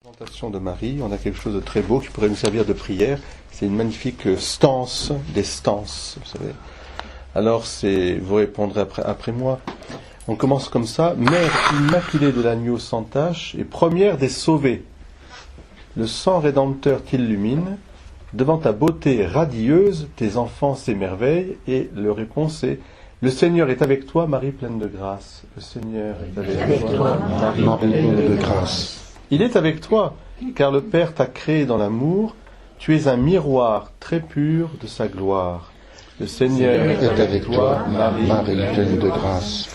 Présentation de Marie, on a quelque chose de très beau qui pourrait nous servir de prière. C'est une magnifique stance, des stances, vous savez. Alors vous répondrez après moi. On commence comme ça. Mère immaculée de l'agneau sans tache et première des sauvés. Le sang rédempteur t'illumine. Devant ta beauté radieuse, tes enfants s'émerveillent. Et le réponse est: le Seigneur est avec toi, Marie pleine de grâce. Le Seigneur est avec toi, Marie pleine de grâce. Il est avec toi, car le Père t'a créé dans l'amour. Tu es un miroir très pur de sa gloire. Le Seigneur est avec toi, Marie pleine de grâce.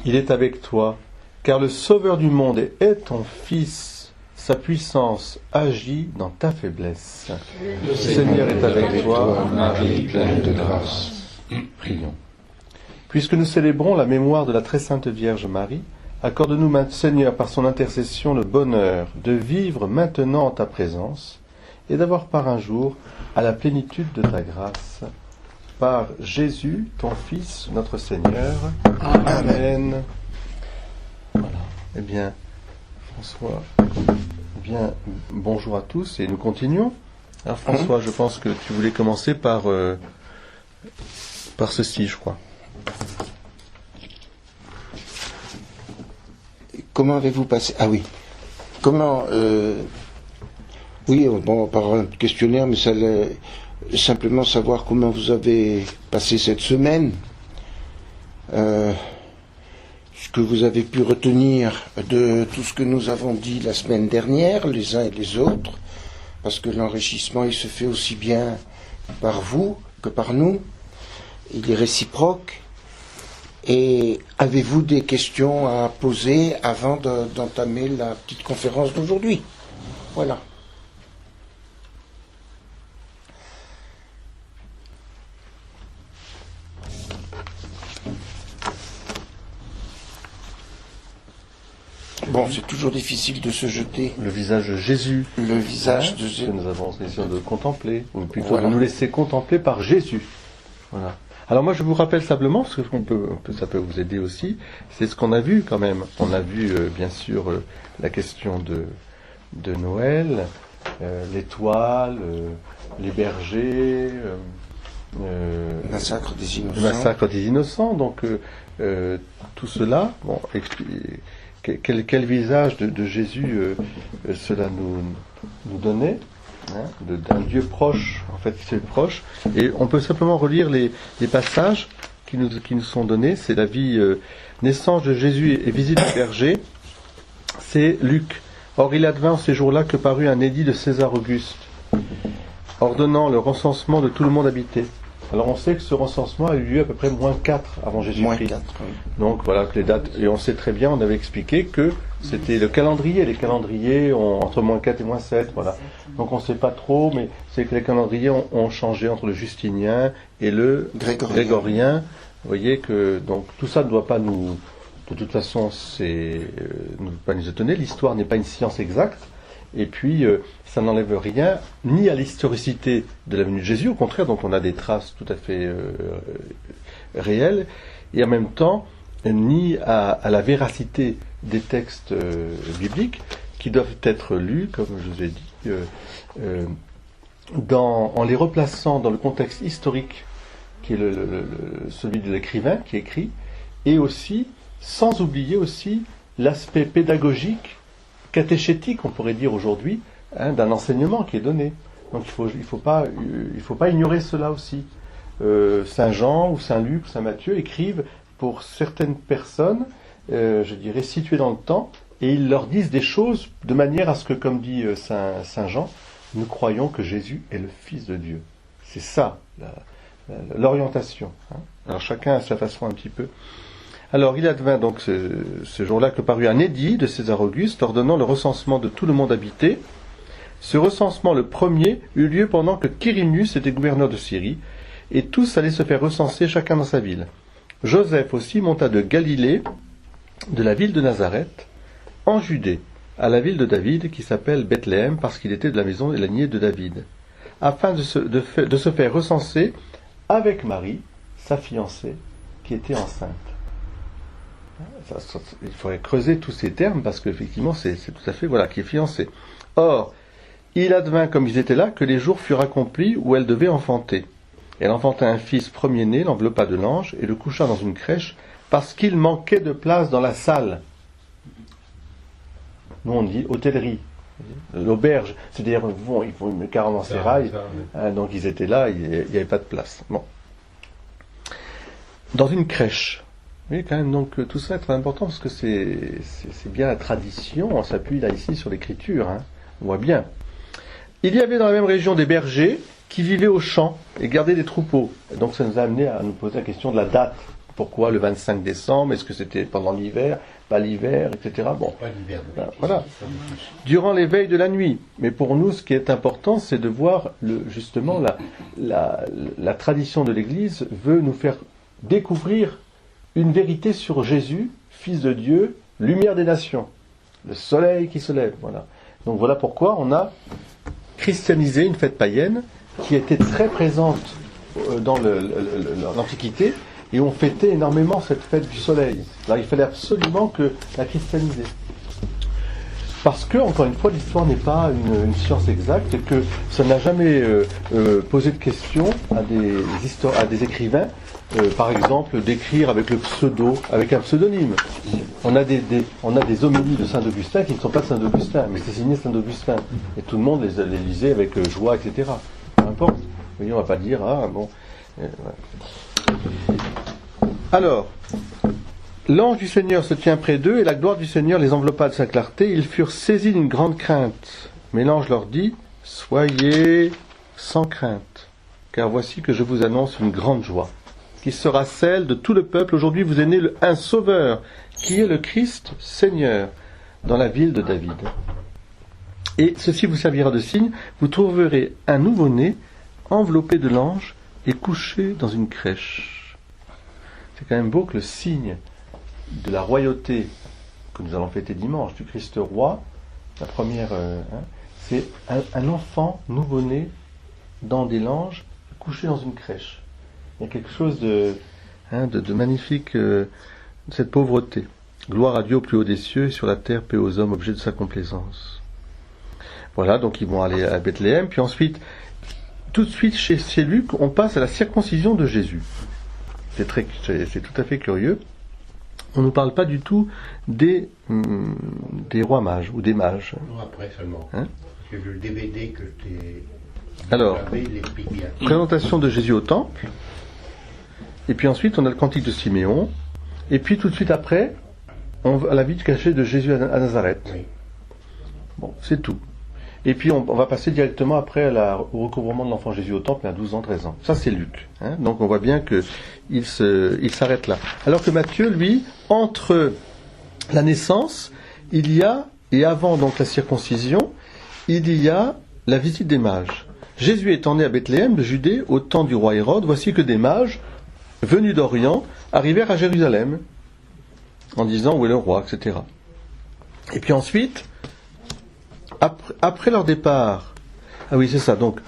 Il est avec toi, car le Sauveur du monde est ton Fils. Sa puissance agit dans ta faiblesse. Le Seigneur est avec toi, Marie pleine de grâce. Prions. Puisque nous célébrons la mémoire de la très sainte Vierge Marie, accorde-nous, Seigneur, par son intercession, le bonheur de vivre maintenant en ta présence et d'avoir part un jour à la plénitude de ta grâce. Par Jésus, ton Fils, notre Seigneur. Amen. Voilà. Eh bien, François, bonjour à tous et nous continuons. Alors François, je pense que tu voulais commencer par ceci, je crois. Comment avez-vous passé? Ah oui. Comment Oui, bon, par un questionnaire, mais ça allait simplement savoir comment vous avez passé cette semaine. Ce que vous avez pu retenir de tout ce que nous avons dit la semaine dernière, les uns et les autres, parce que l'enrichissement, il se fait aussi bien par vous que par nous. Il est réciproque. Et avez-vous des questions à poser avant d'entamer la petite conférence d'aujourd'hui? Voilà. Bon, c'est toujours difficile de se jeter. Le visage de Jésus. Le visage de Jésus. Que nous avons l'occasion de contempler, ou plutôt de nous laisser contempler par Jésus. Voilà. Alors moi je vous rappelle simplement, parce que ça peut vous aider aussi, c'est ce qu'on a vu quand même. On a vu bien sûr la question de Noël, l'étoile, les bergers, le massacre des innocents. Le massacre des innocents, donc tout cela, bon, quel visage de Jésus cela nous donnait. D'un Dieu proche, en fait, c'est proche. Et on peut simplement relire les passages qui nous sont donnés. C'est la vie naissance de Jésus et visite du berger. C'est Luc. Or, il advint en ces jours-là que parut un édit de César Auguste, ordonnant le recensement de tout le monde habité. Alors, on sait que ce recensement a eu lieu à peu près -4 avant Jésus-Christ. -4, oui. Donc, voilà que les dates. Et on sait très bien, on avait expliqué que c'était le calendrier. Les calendriers ont entre -4 et -7, voilà. Donc, on ne sait pas trop, mais c'est que les calendriers ont changé entre le justinien et le grégorien. Vous voyez que, donc, tout ça ne doit pas nous, de toute façon, ne doit pas nous étonner. L'histoire n'est pas une science exacte. Et puis, ça n'enlève rien, ni à l'historicité de la venue de Jésus, au contraire, donc on a des traces tout à fait réelles, et en même temps, ni à la véracité des textes bibliques, qui doivent être lus, comme je vous ai dit, en les replaçant dans le contexte historique, qui est celui de l'écrivain qui écrit, et aussi, sans oublier aussi, l'aspect pédagogique, catéchétique, on pourrait dire aujourd'hui, d'un enseignement qui est donné. Donc il faut pas ignorer cela aussi. Saint Jean ou Saint Luc ou Saint Matthieu écrivent pour certaines personnes, je dirais, situées dans le temps, et ils leur disent des choses de manière à ce que, comme dit Saint Jean, nous croyons que Jésus est le Fils de Dieu. C'est ça, l'orientation. Alors chacun à sa façon un petit peu. Alors, il advint donc ce jour-là que parut un édit de César Auguste ordonnant le recensement de tout le monde habité. Ce recensement, le premier, eut lieu pendant que Quirinius était gouverneur de Syrie, et tous allaient se faire recenser chacun dans sa ville. Joseph aussi monta de Galilée, de la ville de Nazareth, en Judée, à la ville de David, qui s'appelle Bethléem, parce qu'il était de la maison et la lignée de David, afin de se faire recenser avec Marie, sa fiancée, qui était enceinte. Il faudrait creuser tous ces termes parce qu'effectivement c'est tout à fait, voilà, qui est fiancé. Or, il advint, comme ils étaient là, que les jours furent accomplis où elle devait enfanter. Elle enfanta un fils premier-né, l'enveloppa de l'ange, et le coucha dans une crèche, parce qu'il manquait de place dans la salle. Nous on dit hôtellerie, l'auberge, c'est-à-dire ils font une caravansérail, donc ils étaient là, il n'y avait pas de place. Bon. Dans une crèche. Oui, quand même, donc tout ça est très important parce que c'est bien la tradition, on s'appuie là ici sur l'écriture, hein, on voit bien. Il y avait dans la même région des bergers qui vivaient au champ et gardaient des troupeaux. Et donc ça nous a amené à nous poser la question de la date. Pourquoi le 25 décembre? Est-ce que c'était pendant l'hiver? Pas l'hiver, etc. Bon, pas l'hiver. Voilà. Durant les veilles de la nuit. Mais pour nous, ce qui est important, c'est de voir justement la tradition de l'Église veut nous faire découvrir une vérité sur Jésus, Fils de Dieu, lumière des nations, le soleil qui se lève. Voilà. Donc voilà pourquoi on a christianisé une fête païenne qui était très présente dans l'Antiquité, et on fêtait énormément cette fête du soleil. Alors il fallait absolument que la christianiser. Parce que, encore une fois, l'histoire n'est pas une science exacte, et que ça n'a jamais posé de question à des écrivains, par exemple, d'écrire avec avec un pseudonyme. On a des homélies de Saint-Augustin qui ne sont pas de Saint-Augustin, mais c'est signé Saint-Augustin. Et tout le monde les lisait avec joie, etc. Peu importe. Vous voyez, on ne va pas dire, ah bon. Ouais. Alors, l'ange du Seigneur se tient près d'eux, et la gloire du Seigneur les enveloppa de sa clarté. Ils furent saisis d'une grande crainte. Mais l'ange leur dit, soyez sans crainte, car voici que je vous annonce une grande joie, qui sera celle de tout le peuple. Aujourd'hui vous est né un sauveur, qui est le Christ Seigneur, dans la ville de David. Et ceci vous servira de signe, vous trouverez un nouveau-né, enveloppé de l'ange, et couché dans une crèche. C'est quand même beau que le signe de la royauté que nous allons fêter dimanche, du Christ roi, la première, c'est un enfant nouveau-né dans des langes, couché dans une crèche. Il y a quelque chose de magnifique, cette pauvreté. Gloire à Dieu au plus haut des cieux, et sur la terre paix aux hommes, objets de sa complaisance. Voilà, donc ils vont aller à Bethléem, puis ensuite, tout de suite chez Luc, on passe à la circoncision de Jésus. C'est tout à fait curieux. On ne nous parle pas du tout des rois mages ou des mages. Non, après seulement. Parce que le DVD que tu Alors, l'explique bien. Présentation de Jésus au temple. Et puis ensuite, on a le cantique de Siméon. Et puis tout de suite après, on va à la vie cachée de Jésus à Nazareth. Oui. Bon, c'est tout. Et puis on va passer directement après au recouvrement de l'enfant Jésus au temple à 12 ans, 13 ans. Ça c'est Luc. Donc on voit bien qu'il s'arrête là. Alors que Matthieu, lui, entre la naissance, il y a, et avant donc la circoncision, il y a la visite des mages. Jésus étant né à Bethléem de Judée au temps du roi Hérode, voici que des mages, venus d'Orient, arrivèrent à Jérusalem, en disant où est le roi, etc. Et puis ensuite, après leur départ, ah oui c'est ça, donc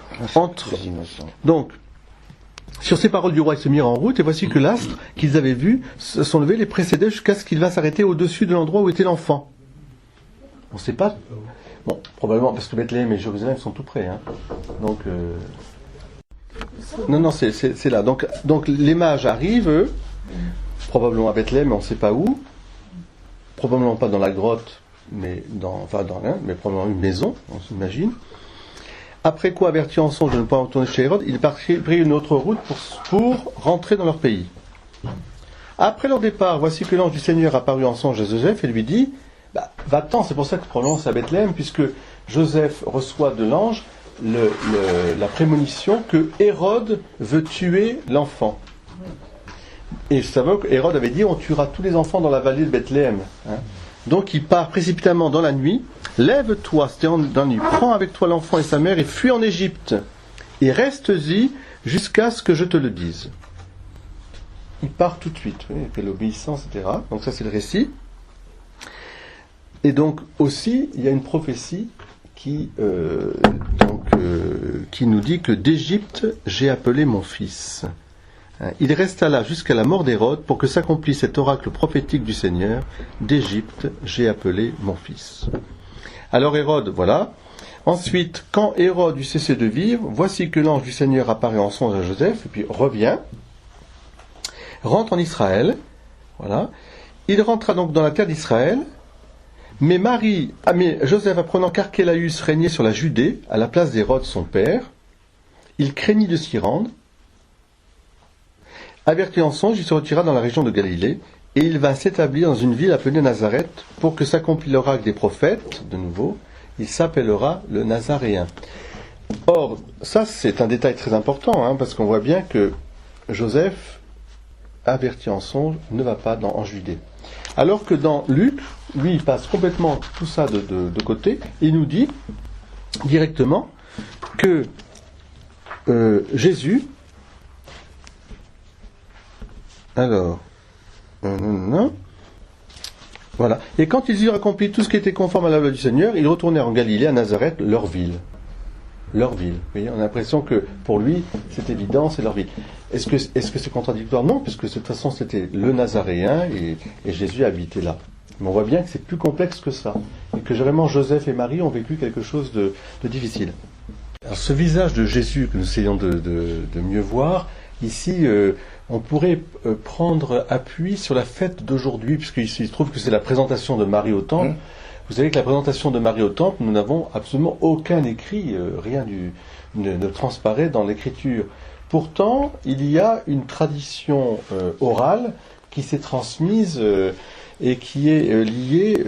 sur ces paroles du roi ils se mirent en route, et voici que l'astre qu'ils avaient vu se sont levés, les précédait jusqu'à ce qu'il va s'arrêter au-dessus de l'endroit où était l'enfant. On ne sait pas. Bon, probablement parce que Bethléem et Jérusalem sont tout près, donc non c'est là. Donc les mages arrivent, eux, probablement à Bethléem, mais on ne sait pas où, probablement pas dans la grotte, mais mais probablement une maison, on s'imagine. Après quoi, averti en songe de ne pas retourner chez Hérode, il prit une autre route pour rentrer dans leur pays. Après leur départ, voici que l'ange du Seigneur apparut en songe à Joseph et lui dit, va-t'en. C'est pour ça que prononce à Bethléem, puisque Joseph reçoit de l'ange la prémonition que Hérode veut tuer l'enfant. Et je savais que Hérode avait dit, on tuera tous les enfants dans la vallée de Bethléem. Donc il part précipitamment dans la nuit, lève-toi, c'était dans la nuit, prends avec toi l'enfant et sa mère et fuis en Égypte, et reste-y jusqu'à ce que je te le dise. Il part tout de suite, il fait l'obéissance, etc. Donc ça c'est le récit. Et donc aussi, il y a une prophétie qui nous dit que d'Égypte j'ai appelé mon fils. Il resta là jusqu'à la mort d'Hérode pour que s'accomplisse cet oracle prophétique du Seigneur. D'Égypte, j'ai appelé mon fils. Alors Hérode, voilà. Ensuite, quand Hérode eut cessé de vivre, voici que l'ange du Seigneur apparaît en songe à Joseph, et puis revient, rentre en Israël, voilà. Il rentra donc dans la terre d'Israël, mais Joseph, apprenant qu'Archélaüs régnait sur la Judée, à la place d'Hérode son père, il craignit de s'y rendre. Averti en songe, il se retira dans la région de Galilée, et il va s'établir dans une ville appelée Nazareth, pour que s'accomplisse l'oracle des prophètes, de nouveau, il s'appellera le Nazaréen. Or, ça c'est un détail très important, parce qu'on voit bien que Joseph, averti en songe, ne va pas en Judée. Alors que dans Luc, lui, il passe complètement tout ça de côté, et il nous dit directement que Jésus, alors, voilà. Et quand ils eurent accompli tout ce qui était conforme à la loi du Seigneur, ils retournèrent en Galilée, à Nazareth, leur ville. Leur ville. Vous voyez, on a l'impression que pour lui, c'est évident, c'est leur ville. Est-ce que c'est contradictoire? Non, puisque de toute façon, c'était le Nazaréen et Jésus habitait là. Mais on voit bien que c'est plus complexe que ça. Et que vraiment Joseph et Marie ont vécu quelque chose de difficile. Alors, ce visage de Jésus que nous essayons de mieux voir, ici, on pourrait prendre appui sur la fête d'aujourd'hui, puisqu'il se trouve que c'est la présentation de Marie au temple. Vous savez que la présentation de Marie au temple, nous n'avons absolument aucun écrit, rien ne transparaît dans l'écriture. Pourtant, il y a une tradition orale qui s'est transmise et qui est liée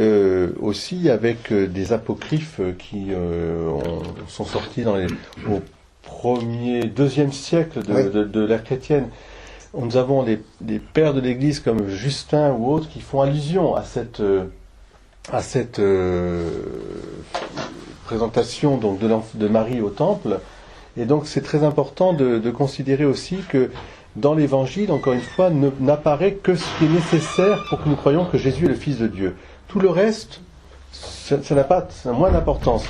aussi avec des apocryphes qui sont sortis au deuxième siècle de l'ère chrétienne. Nous avons des pères de l'Église comme Justin ou autres qui font allusion à cette présentation donc de Marie au temple. Et donc c'est très important de considérer aussi que dans l'Évangile, encore une fois, n'apparaît que ce qui est nécessaire pour que nous croyions que Jésus est le Fils de Dieu. Tout le reste, ça a moins d'importance.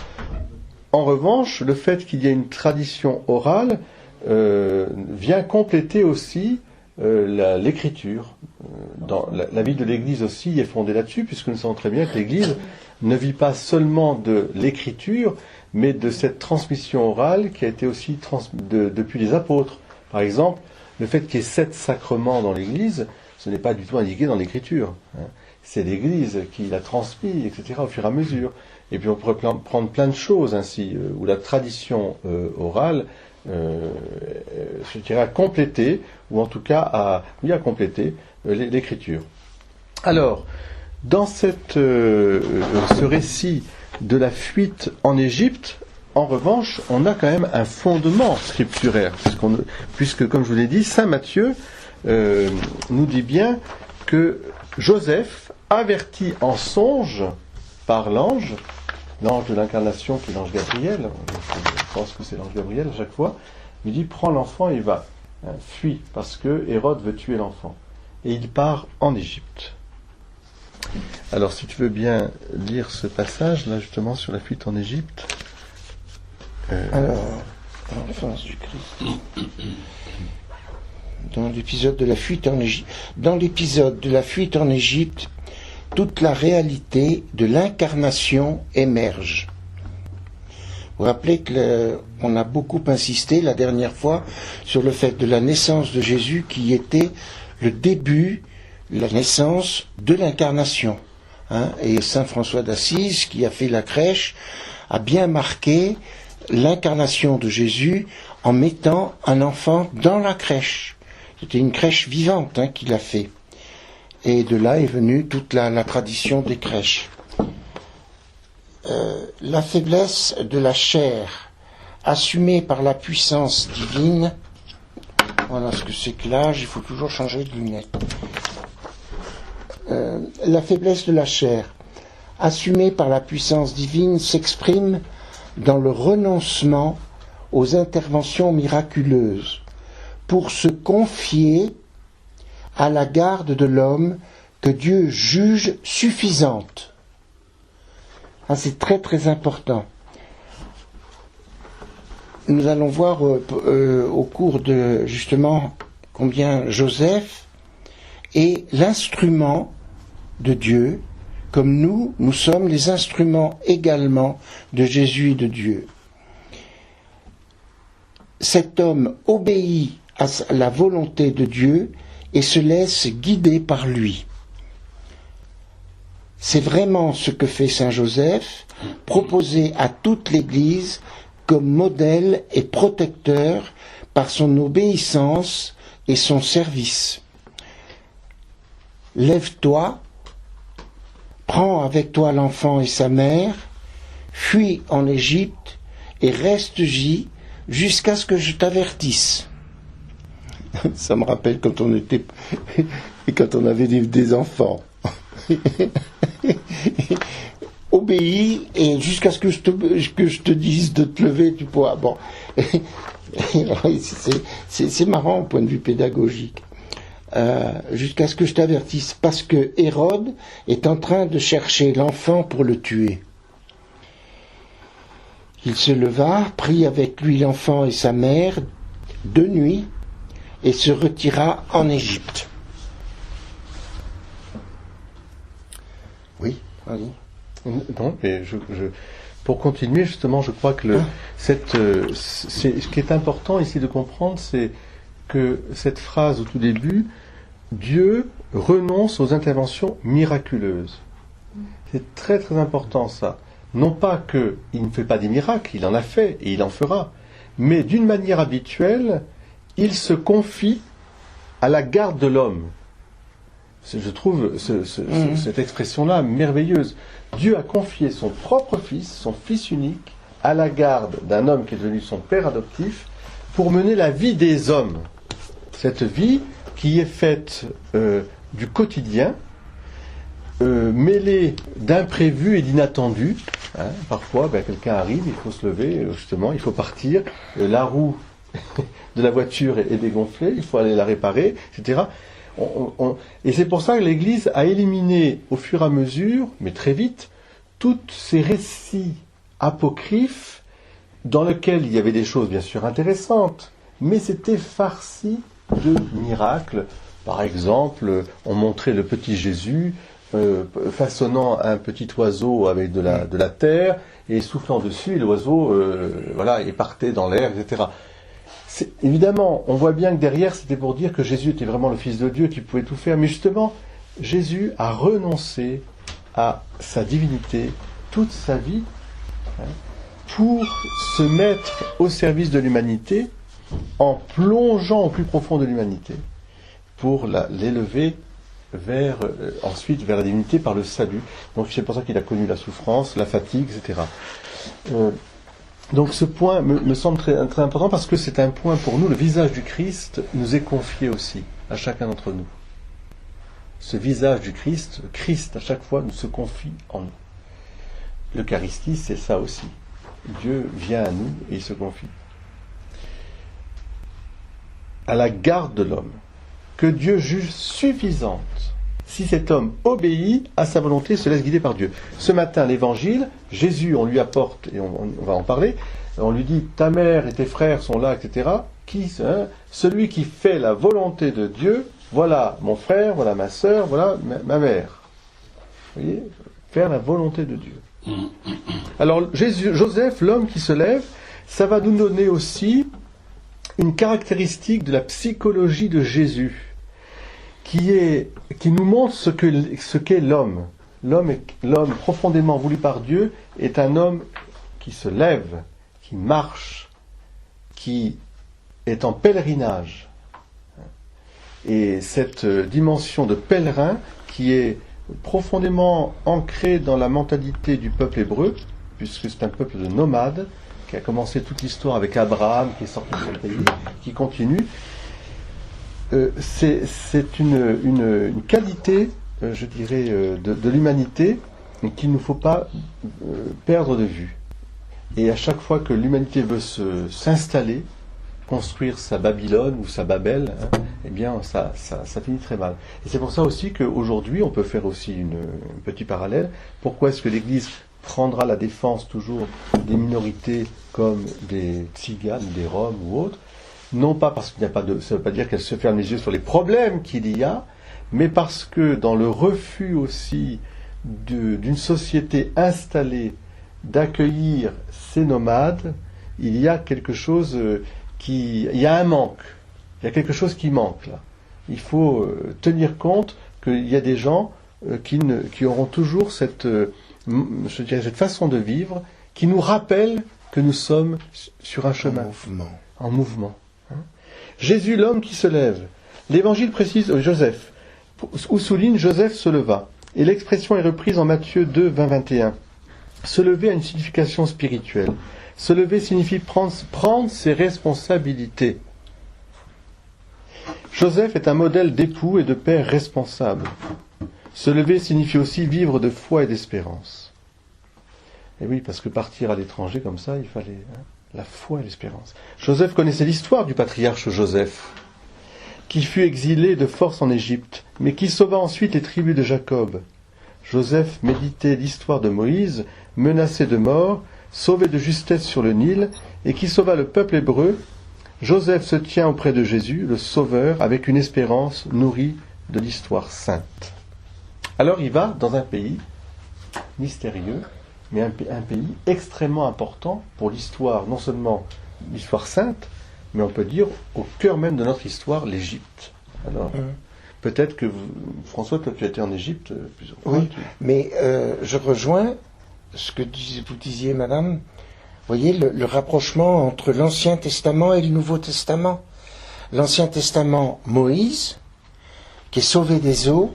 En revanche, le fait qu'il y ait une tradition orale vient compléter aussi l'écriture. Dans la vie de l'Église aussi est fondée là-dessus, puisque nous savons très bien que l'Église ne vit pas seulement de l'écriture, mais de cette transmission orale qui a été aussi depuis les apôtres. Par exemple, le fait qu'il y ait 7 sacrements dans l'Église, ce n'est pas du tout indiqué dans l'Écriture. C'est l'Église qui l'a transmis, etc., au fur et à mesure. Et puis on pourrait prendre plein de choses ainsi, où la tradition orale, je dirais, a complété, ou en tout cas a complété l'Écriture. Alors, dans ce récit de la fuite en Égypte, en revanche, on a quand même un fondement scripturaire, puisque comme je vous l'ai dit, saint Matthieu nous dit bien que Joseph, averti en songe par l'ange de l'incarnation qui est l'ange Gabriel, je pense que c'est l'ange Gabriel à chaque fois, lui dit: prends l'enfant et va, fuis, parce que Hérode veut tuer l'enfant. Et il part en Égypte. Alors si tu veux bien lire ce passage là justement sur la fuite en Égypte. Alors, l'enfance du Christ. Dans l'épisode de la fuite en Égypte, toute la réalité de l'incarnation émerge. Vous vous rappelez qu'on a beaucoup insisté la dernière fois sur le fait de la naissance de Jésus qui était le début, la naissance de l'incarnation. Et saint François d'Assise, qui a fait la crèche, a bien marqué l'incarnation de Jésus en mettant un enfant dans la crèche. C'était une crèche vivante qu'il a fait. Et de là est venue toute la tradition des crèches. La faiblesse de la chair, assumée par la puissance divine, voilà ce que c'est que l'âge, il faut toujours changer de lunettes. La faiblesse de la chair, assumée par la puissance divine, s'exprime dans le renoncement aux interventions miraculeuses, pour se confier à la garde de l'homme que Dieu juge suffisante. C'est très très important. Nous allons voir au cours de justement combien Joseph est l'instrument de Dieu, comme nous sommes les instruments également de Jésus et de Dieu. Cet homme obéit à la volonté de Dieu et se laisse guider par lui. C'est vraiment ce que fait Saint Joseph, proposé à toute l'Église comme modèle et protecteur par son obéissance et son service. Lève-toi, prends avec toi l'enfant et sa mère, fuis en Égypte et reste-y jusqu'à ce que je t'avertisse. Ça me rappelle quand on avait des enfants. Obéis et jusqu'à ce que je te dise de te lever, tu pourras. Bon, c'est marrant au point de vue pédagogique. Jusqu'à ce que je t'avertisse, parce que Hérode est en train de chercher l'enfant pour le tuer. Il se leva, prit avec lui l'enfant et sa mère de nuit et se retira en Égypte. Oui, vas-y. Non, mais pour continuer, justement, je crois que ce qui est important ici de comprendre, c'est que cette phrase au tout début, Dieu renonce aux interventions miraculeuses. C'est très très important ça. Non pas qu'il ne fait pas des miracles, il en a fait et il en fera, mais d'une manière habituelle, il se confie à la garde de l'homme. Je trouve cette expression-là merveilleuse. Dieu a confié son propre fils, son fils unique, à la garde d'un homme qui est devenu son père adoptif, pour mener la vie des hommes. Cette vie qui est faite du quotidien, mêlée d'imprévus et d'inattendus. Parfois, quelqu'un arrive, il faut se lever, justement, il faut partir, la roue de la voiture est dégonflée, il faut aller la réparer, etc. Et c'est pour ça que l'Église a éliminé au fur et à mesure, mais très vite, tous ces récits apocryphes dans lesquels il y avait des choses bien sûr intéressantes, mais c'était farci de miracles. Par exemple, on montrait le petit Jésus façonnant un petit oiseau avec de la terre et soufflant dessus, et l'oiseau il partait dans l'air, etc. Évidemment, on voit bien que derrière, c'était pour dire que Jésus était vraiment le Fils de Dieu qui pouvait tout faire. Mais justement, Jésus a renoncé à sa divinité toute sa vie pour se mettre au service de l'humanité en plongeant au plus profond de l'humanité pour l'élever ensuite vers la divinité par le salut. Donc c'est pour ça qu'il a connu la souffrance, la fatigue, etc. Donc ce point me semble très, très important parce que c'est un point pour nous, le visage du Christ nous est confié aussi, à chacun d'entre nous. Ce visage du Christ, Christ à chaque fois nous se confie en nous. L'Eucharistie, c'est ça aussi. Dieu vient à nous et il se confie. À la garde de l'homme, que Dieu juge suffisante si cet homme obéit à sa volonté, se laisse guider par Dieu. Ce matin, l'évangile, Jésus, on lui apporte, et on va en parler, on lui dit, ta mère et tes frères sont là, etc. Celui qui fait la volonté de Dieu, voilà mon frère, voilà ma sœur, voilà ma mère. Vous voyez, faire la volonté de Dieu. Alors, Joseph, l'homme qui se lève, ça va nous donner aussi une caractéristique de la psychologie de Jésus, qui nous montre ce qu'est l'homme. L'homme profondément voulu par Dieu est un homme qui se lève, qui marche, qui est en pèlerinage. Et cette dimension de pèlerin qui est profondément ancrée dans la mentalité du peuple hébreu, puisque c'est un peuple de nomades, qui a commencé toute l'histoire avec Abraham, qui est sorti de son pays, qui continue. C'est une qualité, je dirais, de l'humanité qu'il ne faut pas perdre de vue. Et à chaque fois que l'humanité veut s'installer, construire sa Babylone ou sa Babel, eh bien ça finit très mal. Et c'est pour ça aussi qu'aujourd'hui, on peut faire aussi un petit parallèle. Pourquoi est-ce que l'Église prendra la défense toujours des minorités comme des tziganes, des roms ou autres? Non pas parce qu'il n'y a pas ça ne veut pas dire qu'elle se ferme les yeux sur les problèmes qu'il y a, mais parce que dans le refus aussi d'une société installée d'accueillir ces nomades, il y a quelque chose il y a un manque. Il y a quelque chose qui manque là. Il faut tenir compte qu'il y a des gens qui auront toujours cette façon de vivre qui nous rappelle que nous sommes sur un chemin. En mouvement. Jésus, l'homme qui se lève. L'évangile précise Joseph, où souligne Joseph se leva. Et l'expression est reprise en Matthieu 2, 20, 21. Se lever a une signification spirituelle. Se lever signifie prendre ses responsabilités. Joseph est un modèle d'époux et de père responsable. Se lever signifie aussi vivre de foi et d'espérance. Et oui, parce que partir à l'étranger comme ça, il fallait la foi et l'espérance. Joseph connaissait l'histoire du patriarche Joseph, qui fut exilé de force en Égypte, mais qui sauva ensuite les tribus de Jacob. Joseph méditait l'histoire de Moïse, menacé de mort, sauvé de justesse sur le Nil, et qui sauva le peuple hébreu. Joseph se tient auprès de Jésus, le Sauveur, avec une espérance nourrie de l'histoire sainte. Alors il va dans un pays mystérieux, mais un pays extrêmement important pour l'histoire, non seulement l'histoire sainte, mais on peut dire au cœur même de notre histoire, l'Égypte. Alors, peut-être que François, toi tu as été en Égypte plusieurs fois. Oui, mais je rejoins ce que vous disiez, madame. Vous voyez le rapprochement entre l'Ancien Testament et le Nouveau Testament. L'Ancien Testament, Moïse, qui est sauvé des eaux.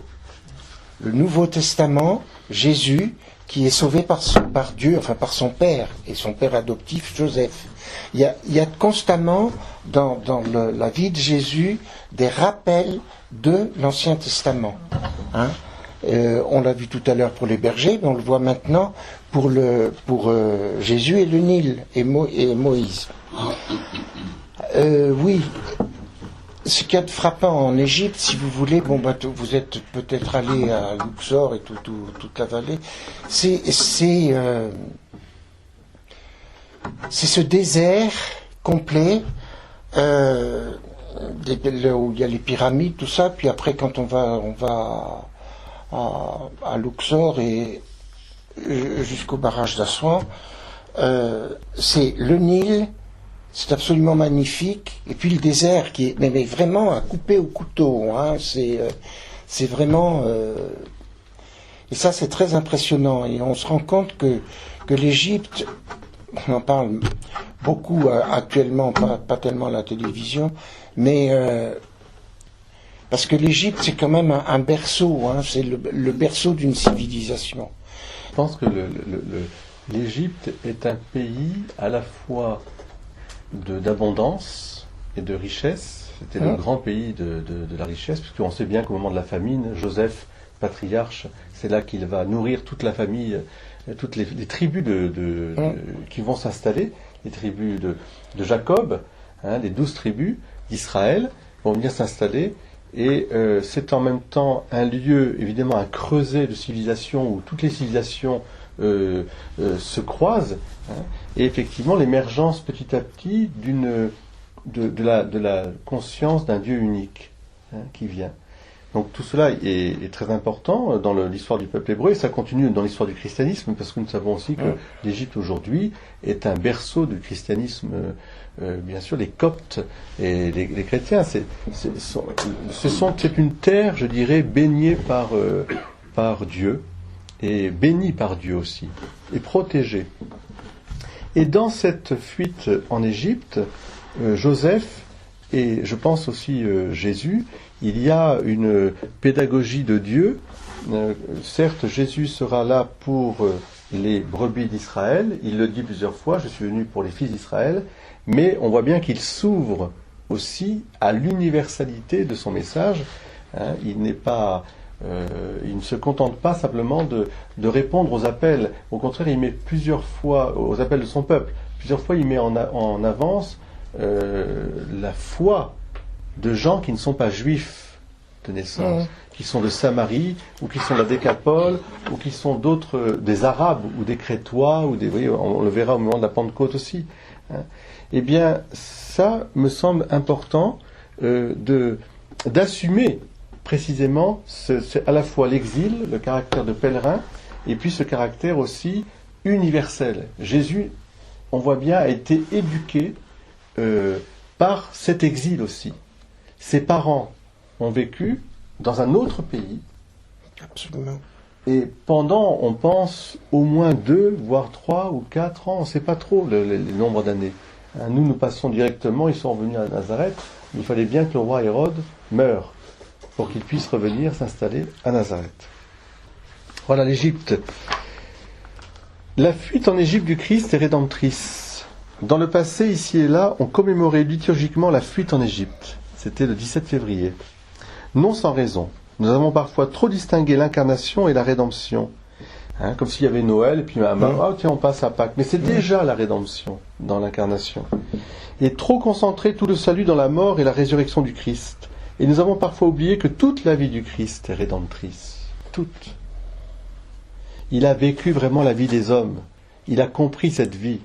Le Nouveau Testament, Jésus, qui est sauvé par Dieu, enfin par son père, et son père adoptif, Joseph. Il y a constamment dans la vie de Jésus des rappels de l'Ancien Testament. On l'a vu tout à l'heure pour les bergers, mais on le voit maintenant pour Jésus et le Nil et Moïse. Oui. Ce qu'il y a de frappant en Égypte, si vous voulez, vous êtes peut-être allé à Luxor et toute la vallée, c'est ce désert complet où il y a les pyramides, tout ça. Puis après, quand on va à Luxor et jusqu'au barrage d'Assouan, c'est le Nil. C'est absolument magnifique. Et puis le désert qui est mais vraiment à couper au couteau. C'est vraiment... Et ça, c'est très impressionnant. Et on se rend compte que l'Égypte, on en parle beaucoup actuellement, pas tellement à la télévision, mais parce que l'Égypte, c'est quand même un berceau. C'est le berceau d'une civilisation. Je pense que l'Égypte est un pays à la fois d'abondance et de richesse. C'était le grand pays de la richesse, puisqu'on sait bien qu'au moment de la famine, Joseph, patriarche, c'est là qu'il va nourrir toute la famille, toutes les tribus qui vont s'installer, les tribus de Jacob, les 12 tribus d'Israël vont venir s'installer, et c'est en même temps un lieu, évidemment, un creuset de civilisation où toutes les civilisations se croisent, et effectivement l'émergence petit à petit de la conscience d'un Dieu unique qui vient. Donc tout cela est très important dans l'histoire du peuple hébreu, et ça continue dans l'histoire du christianisme, parce que nous savons aussi que l'Égypte aujourd'hui est un berceau du christianisme. Bien sûr, les Coptes et les chrétiens, c'est une terre, je dirais, baignée par Dieu, et bénie par Dieu aussi, et protégée. Et dans cette fuite en Égypte, Joseph, et je pense aussi Jésus, il y a une pédagogie de Dieu. Certes, Jésus sera là pour les brebis d'Israël, il le dit plusieurs fois, je suis venu pour les fils d'Israël, mais on voit bien qu'il s'ouvre aussi à l'universalité de son message. Il ne se contente pas simplement de répondre aux appels. Au contraire, il met plusieurs fois aux appels de son peuple. Plusieurs fois, il met en avance la foi de gens qui ne sont pas juifs de naissance, qui sont de Samarie, ou qui sont de la Décapole, ou qui sont des Arabes, ou des Crétois, ou vous voyez, on le verra au moment de la Pentecôte aussi. Eh bien, ça me semble important d'assumer précisément à la fois l'exil, le caractère de pèlerin, et puis ce caractère aussi universel. Jésus, on voit bien, a été éduqué par cet exil aussi. Ses parents ont vécu dans un autre pays. Absolument. Et pendant, on pense, au moins 2, voire 3 ou 4 ans, on ne sait pas trop les nombres d'années. Nous passons directement, ils sont revenus à Nazareth. Il fallait bien que le roi Hérode meure pour qu'il puisse revenir s'installer à Nazareth. Voilà l'Égypte. La fuite en Égypte du Christ est rédemptrice. Dans le passé, ici et là, on commémorait liturgiquement la fuite en Égypte. C'était le 17 février. Non sans raison. Nous avons parfois trop distingué l'incarnation et la rédemption. Comme s'il y avait Noël, et puis tiens, on passe à Pâques. Mais c'est déjà la rédemption dans l'incarnation. Et trop concentré tout le salut dans la mort et la résurrection du Christ. Et nous avons parfois oublié que toute la vie du Christ est rédemptrice. Toute. Il a vécu vraiment la vie des hommes. Il a compris cette vie.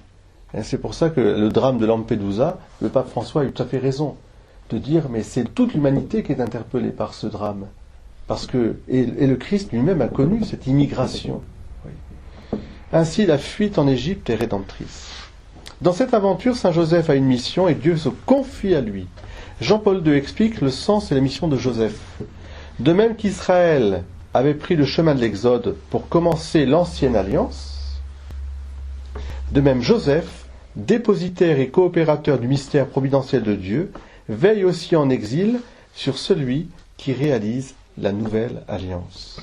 Et c'est pour ça que le drame de Lampedusa, le pape François a eu tout à fait raison de dire, mais c'est toute l'humanité qui est interpellée par ce drame. Parce que, et le Christ lui-même a connu cette immigration. Oui. Ainsi, la fuite en Égypte est rédemptrice. Dans cette aventure, Saint Joseph a une mission et Dieu se confie à lui. Jean-Paul II explique le sens et la mission de Joseph. De même qu'Israël avait pris le chemin de l'Exode pour commencer l'ancienne alliance, de même Joseph, dépositaire et coopérateur du mystère providentiel de Dieu, veille aussi en exil sur celui qui réalise la nouvelle alliance.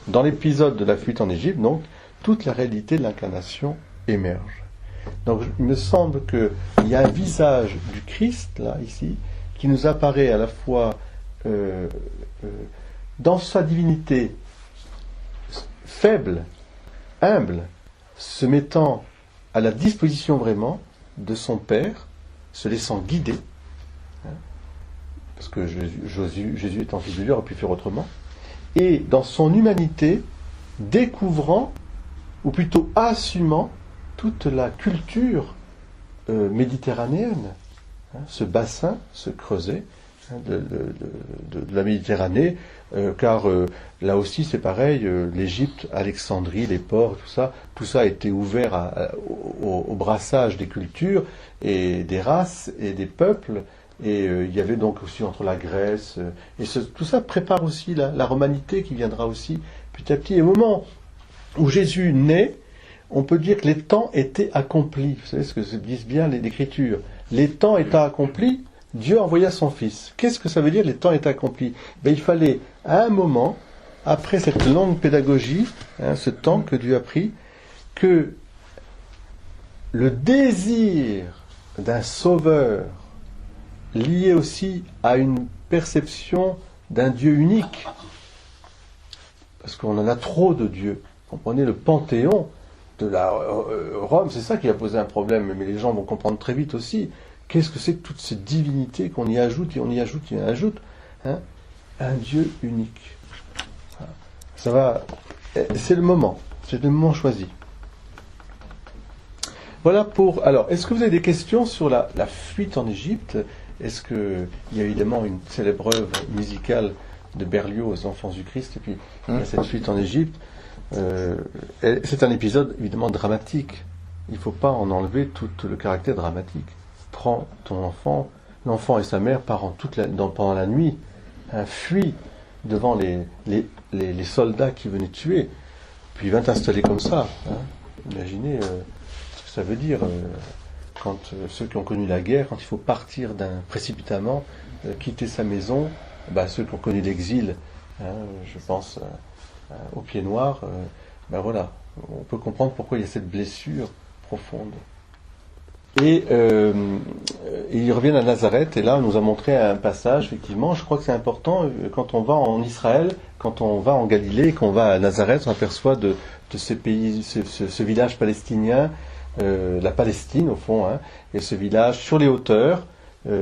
Dans l'épisode de la fuite en Égypte, donc, toute la réalité de l'incarnation émerge. Donc, il me semble qu'il y a un visage du Christ, là, ici, qui nous apparaît à la fois dans sa divinité faible, humble, se mettant à la disposition vraiment de son Père, se laissant guider, parce que Jésus étant fils de Dieu aurait pu faire autrement, et dans son humanité, découvrant, ou plutôt assumant, toute la culture méditerranéenne, ce bassin, ce creuset de la Méditerranée, car là aussi c'est pareil, l'Égypte, Alexandrie, les ports, tout ça a été ouvert au brassage des cultures et des races et des peuples. Et il y avait donc aussi entre la Grèce, et tout ça prépare aussi la romanité qui viendra aussi petit à petit. Et au moment où Jésus naît, on peut dire que les temps étaient accomplis. Vous savez ce que disent bien l'Écriture. Les temps étaient accomplis, Dieu envoya son Fils. Qu'est-ce que ça veut dire, les temps étaient accomplis? Il fallait, à un moment, après cette longue pédagogie, ce temps que Dieu a pris, que le désir d'un sauveur, lié aussi à une perception d'un Dieu unique, parce qu'on en a trop de dieux. Comprenez, le panthéon de la Rome, c'est ça qui a posé un problème, mais les gens vont comprendre très vite aussi. Qu'est-ce que c'est que toute cette divinité qu'on y ajoute, et on y ajoute, et on y ajoute, un Dieu unique. Ça va, c'est le moment choisi. Voilà pour... Alors, est-ce que vous avez des questions sur la fuite en Égypte? Est-ce qu'il y a évidemment une célèbre œuvre musicale de Berlioz, aux Enfants du Christ, et puis il y a cette fuite en Égypte. C'est un épisode évidemment dramatique. Il ne faut pas en enlever tout le caractère dramatique. Prends ton enfant, l'enfant et sa mère partent pendant la nuit, fuient devant les soldats qui venaient tuer, puis il va t'installer comme ça. Imaginez ce que ça veut dire. Quand ceux qui ont connu la guerre, quand il faut partir précipitamment, quitter sa maison, ceux qui ont connu l'exil, je pense aux pieds noirs, voilà, on peut comprendre pourquoi il y a cette blessure profonde. Et ils reviennent à Nazareth, et là on nous a montré un passage, effectivement, je crois que c'est important, quand on va en Israël, quand on va en Galilée, qu'on va à Nazareth, on aperçoit de ces pays, ce village palestinien, la Palestine au fond, et ce village sur les hauteurs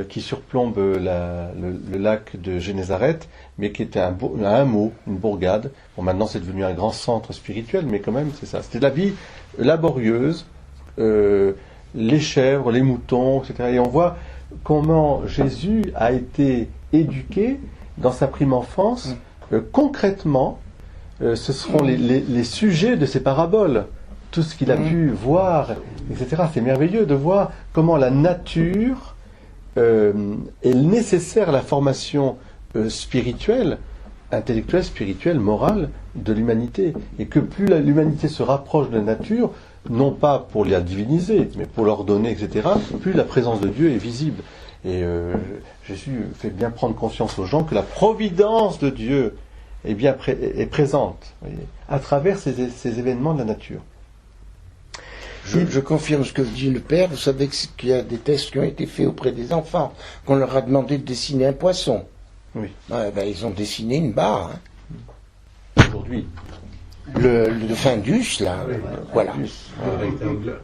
qui surplombe le lac de Génézareth, mais qui était un hameau, une bourgade. Bon, maintenant c'est devenu un grand centre spirituel, mais quand même c'est ça. C'était la vie laborieuse, les chèvres, les moutons, etc. Et on voit comment Jésus a été éduqué dans sa prime enfance, concrètement, ce seront les sujets de ces paraboles, tout ce qu'il a pu voir, etc. C'est merveilleux de voir comment la nature est nécessaire à la formation spirituelle, intellectuelle, spirituelle, morale de l'humanité. Et que plus l'humanité se rapproche de la nature, non pas pour la diviniser, mais pour l'ordonner, etc., plus la présence de Dieu est visible. Et Jésus fait bien prendre conscience aux gens que la providence de Dieu est présente, voyez, à travers ces événements de la nature. Je confirme ce que dit le père. Vous savez qu'il y a des tests qui ont été faits auprès des enfants, qu'on leur a demandé de dessiner un poisson. Oui. Ils ont dessiné une barre. Hein. Aujourd'hui. Le Findus, là. Voilà.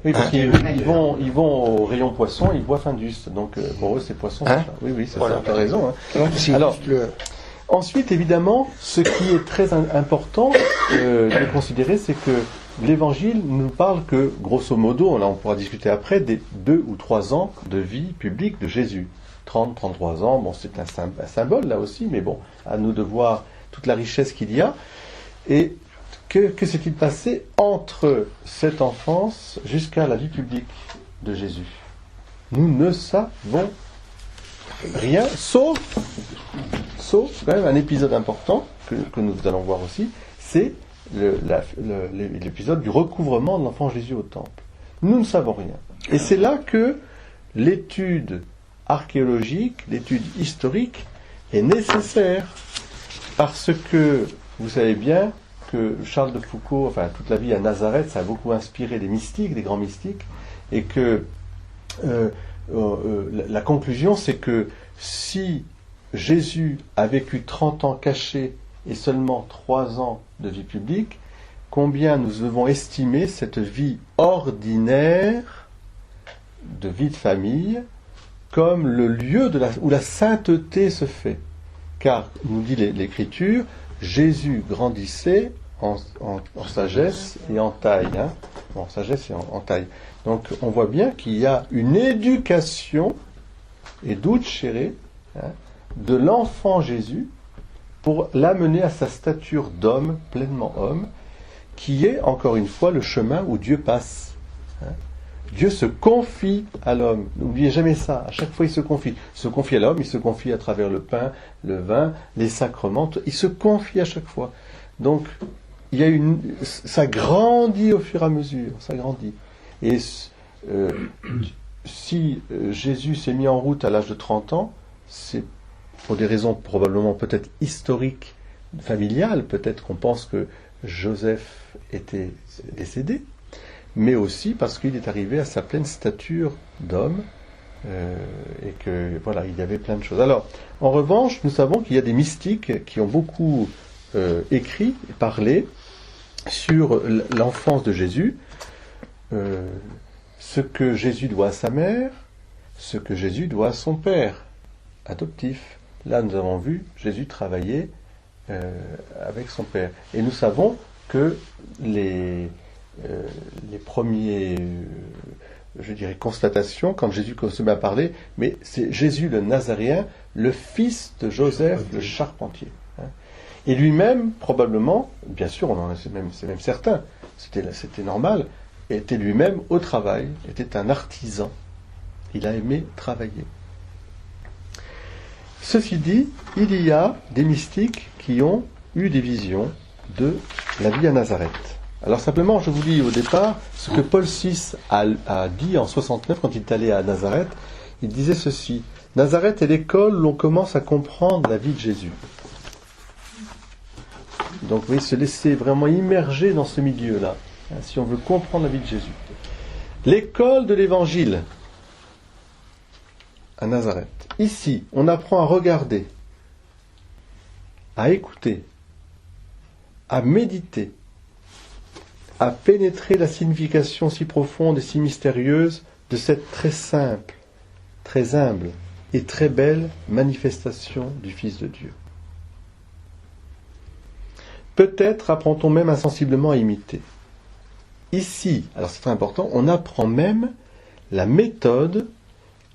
Oui, parce qu'ils vont au rayon poisson, ils voient Findus. Donc pour eux, c'est poisson. Hein? Oui, c'est Voilà. ça, tu as raison. Hein. Donc, Alors, ensuite, évidemment, ce qui est très important de considérer, c'est que l'Évangile ne nous parle que, grosso modo, là on pourra discuter après, des 2 ou 3 ans de vie publique de Jésus. 30, 33 ans, bon, c'est un symbole là aussi, mais bon, à nous de voir toute la richesse qu'il y a. Et que s'est-il passé entre cette enfance jusqu'à la vie publique de Jésus? Nous ne savons rien, sauf quand même un épisode important que nous allons voir aussi, c'est l'épisode du recouvrement de l'enfant Jésus au temple. Nous ne savons rien. Et c'est là que l'étude archéologique, l'étude historique est nécessaire, parce que vous savez bien que Charles de Foucault, enfin toute la vie à Nazareth, ça a beaucoup inspiré des mystiques, des grands mystiques, et que la conclusion, c'est que si Jésus a vécu 30 ans caché et seulement 3 ans de vie publique, combien nous devons estimer cette vie ordinaire de vie de famille comme le lieu où la sainteté se fait. Car, nous dit l'Écriture, Jésus grandissait en sagesse et en taille. Hein. En sagesse et en taille. Donc on voit bien qu'il y a une éducation, et ducere, hein, de l'enfant Jésus pour l'amener à sa stature d'homme, pleinement homme, qui est, encore une fois, le chemin où Dieu passe. Hein. Dieu se confie à l'homme. N'oubliez jamais ça. À chaque fois, il se confie. Il se confie à l'homme, il se confie à travers le pain, le vin, les sacrements. Il se confie à chaque fois. Donc, il y a ça grandit au fur et à mesure. Ça grandit. Et si Jésus s'est mis en route à l'âge de 30 ans, c'est pour des raisons probablement peut-être historiques, familiales. Peut-être qu'on pense que Joseph était décédé, mais aussi parce qu'il est arrivé à sa pleine stature d'homme, et que voilà, il y avait plein de choses. Alors, en revanche, nous savons qu'il y a des mystiques qui ont beaucoup écrit et parlé sur l'enfance de Jésus, ce que Jésus doit à sa mère, ce que Jésus doit à son père adoptif. Là, nous avons vu Jésus travailler avec son père. Et nous savons que les premiers, je dirais, constatations, quand Jésus se met à parler, mais c'est Jésus le Nazaréen, le fils de Joseph le charpentier. Hein. Et lui-même, probablement, bien sûr, c'est même certain, c'était normal, était lui-même au travail, était un artisan. Il a aimé travailler. Ceci dit, il y a des mystiques qui ont eu des visions de la vie à Nazareth. Alors simplement, je vous lis au départ ce que Paul VI a dit en 69 quand il est allé à Nazareth. Il disait ceci: Nazareth est l'école où l'on commence à comprendre la vie de Jésus. Donc vous voyez, se laisser vraiment immerger dans ce milieu-là, hein, si on veut comprendre la vie de Jésus. L'école de l'Évangile à Nazareth. Ici, on apprend à regarder, à écouter, à méditer, à pénétrer la signification si profonde et si mystérieuse de cette très simple, très humble et très belle manifestation du Fils de Dieu. Peut-être apprend-on même insensiblement à imiter. Ici, alors c'est très important, on apprend même la méthode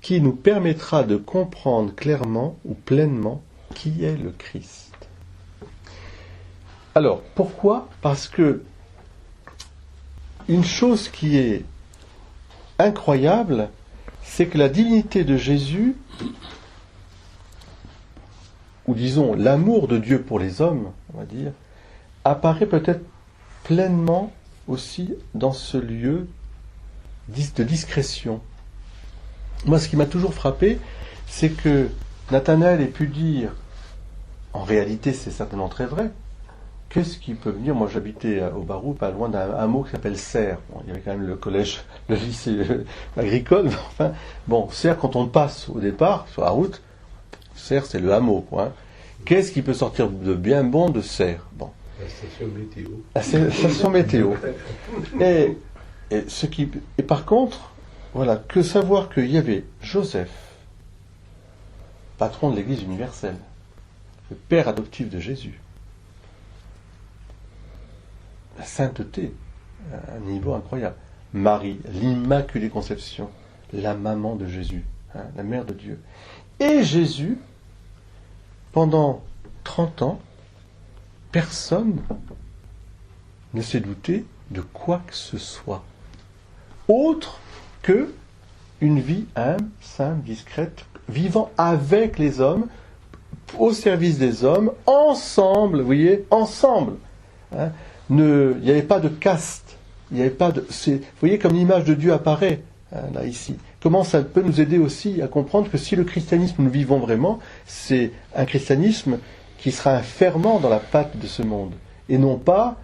qui nous permettra de comprendre clairement ou pleinement qui est le Christ. Alors, pourquoi ? Parce que une chose qui est incroyable, c'est que la dignité de Jésus, ou disons l'amour de Dieu pour les hommes, on va dire, apparaît peut-être pleinement aussi dans ce lieu de discrétion. Moi, ce qui m'a toujours frappé, c'est que Nathanaël ait pu dire, en réalité c'est certainement très vrai, qu'est-ce qui peut venir ? Moi j'habitais au Barou, pas loin d'un hameau qui s'appelle Serres. Bon, il y avait quand même le collège, le lycée agricole, mais enfin, bon, Serres, quand on passe au départ, sur la route, Serres c'est le hameau, quoi. Hein. Qu'est-ce qui peut sortir de bien bon de Serres ? Bon. La station météo. La station météo. Et par contre, voilà, que savoir qu'il y avait Joseph, patron de l'Église universelle, le père adoptif de Jésus, la sainteté, à un niveau incroyable. Marie, l'Immaculée Conception, la maman de Jésus, hein, la mère de Dieu. Et Jésus, pendant 30 ans, personne ne s'est douté de quoi que ce soit, autre que une vie humble, simple, discrète, vivant avec les hommes, au service des hommes, ensemble, vous voyez, ensemble. Hein. Il n'y avait pas de caste, il n'y avait pas de. Vous voyez comme l'image de Dieu apparaît là ici. Comment ça peut nous aider aussi à comprendre que si le christianisme nous vivons vraiment, c'est un christianisme qui sera un ferment dans la pâte de ce monde, et non pas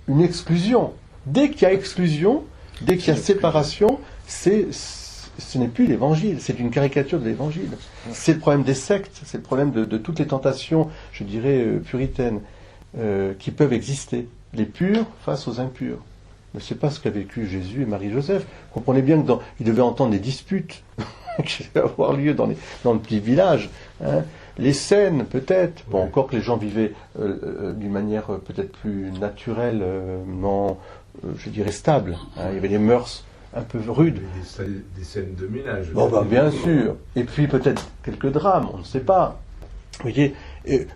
une exclusion. Dès qu'il y a exclusion, dès qu'il y a séparation, ce n'est plus l'évangile, c'est une caricature de l'évangile. C'est le problème des sectes, c'est le problème de toutes les tentations, je dirais, puritaines, qui peuvent exister. Les purs face aux impurs. Mais c'est pas ce qu'a vécu Jésus et Marie-Joseph. Vous comprenez bien qu'ils devaient entendre des disputes qui devaient avoir lieu dans le petit village. Hein. Les scènes, peut-être, bon, encore que les gens vivaient d'une manière peut-être plus naturelle, non, je dirais stable. Hein. Il y avait des mœurs un peu rudes. Des scènes de ménage. Bon, ben, bien sûr. Et puis peut-être quelques drames, on ne sait pas. Vous voyez,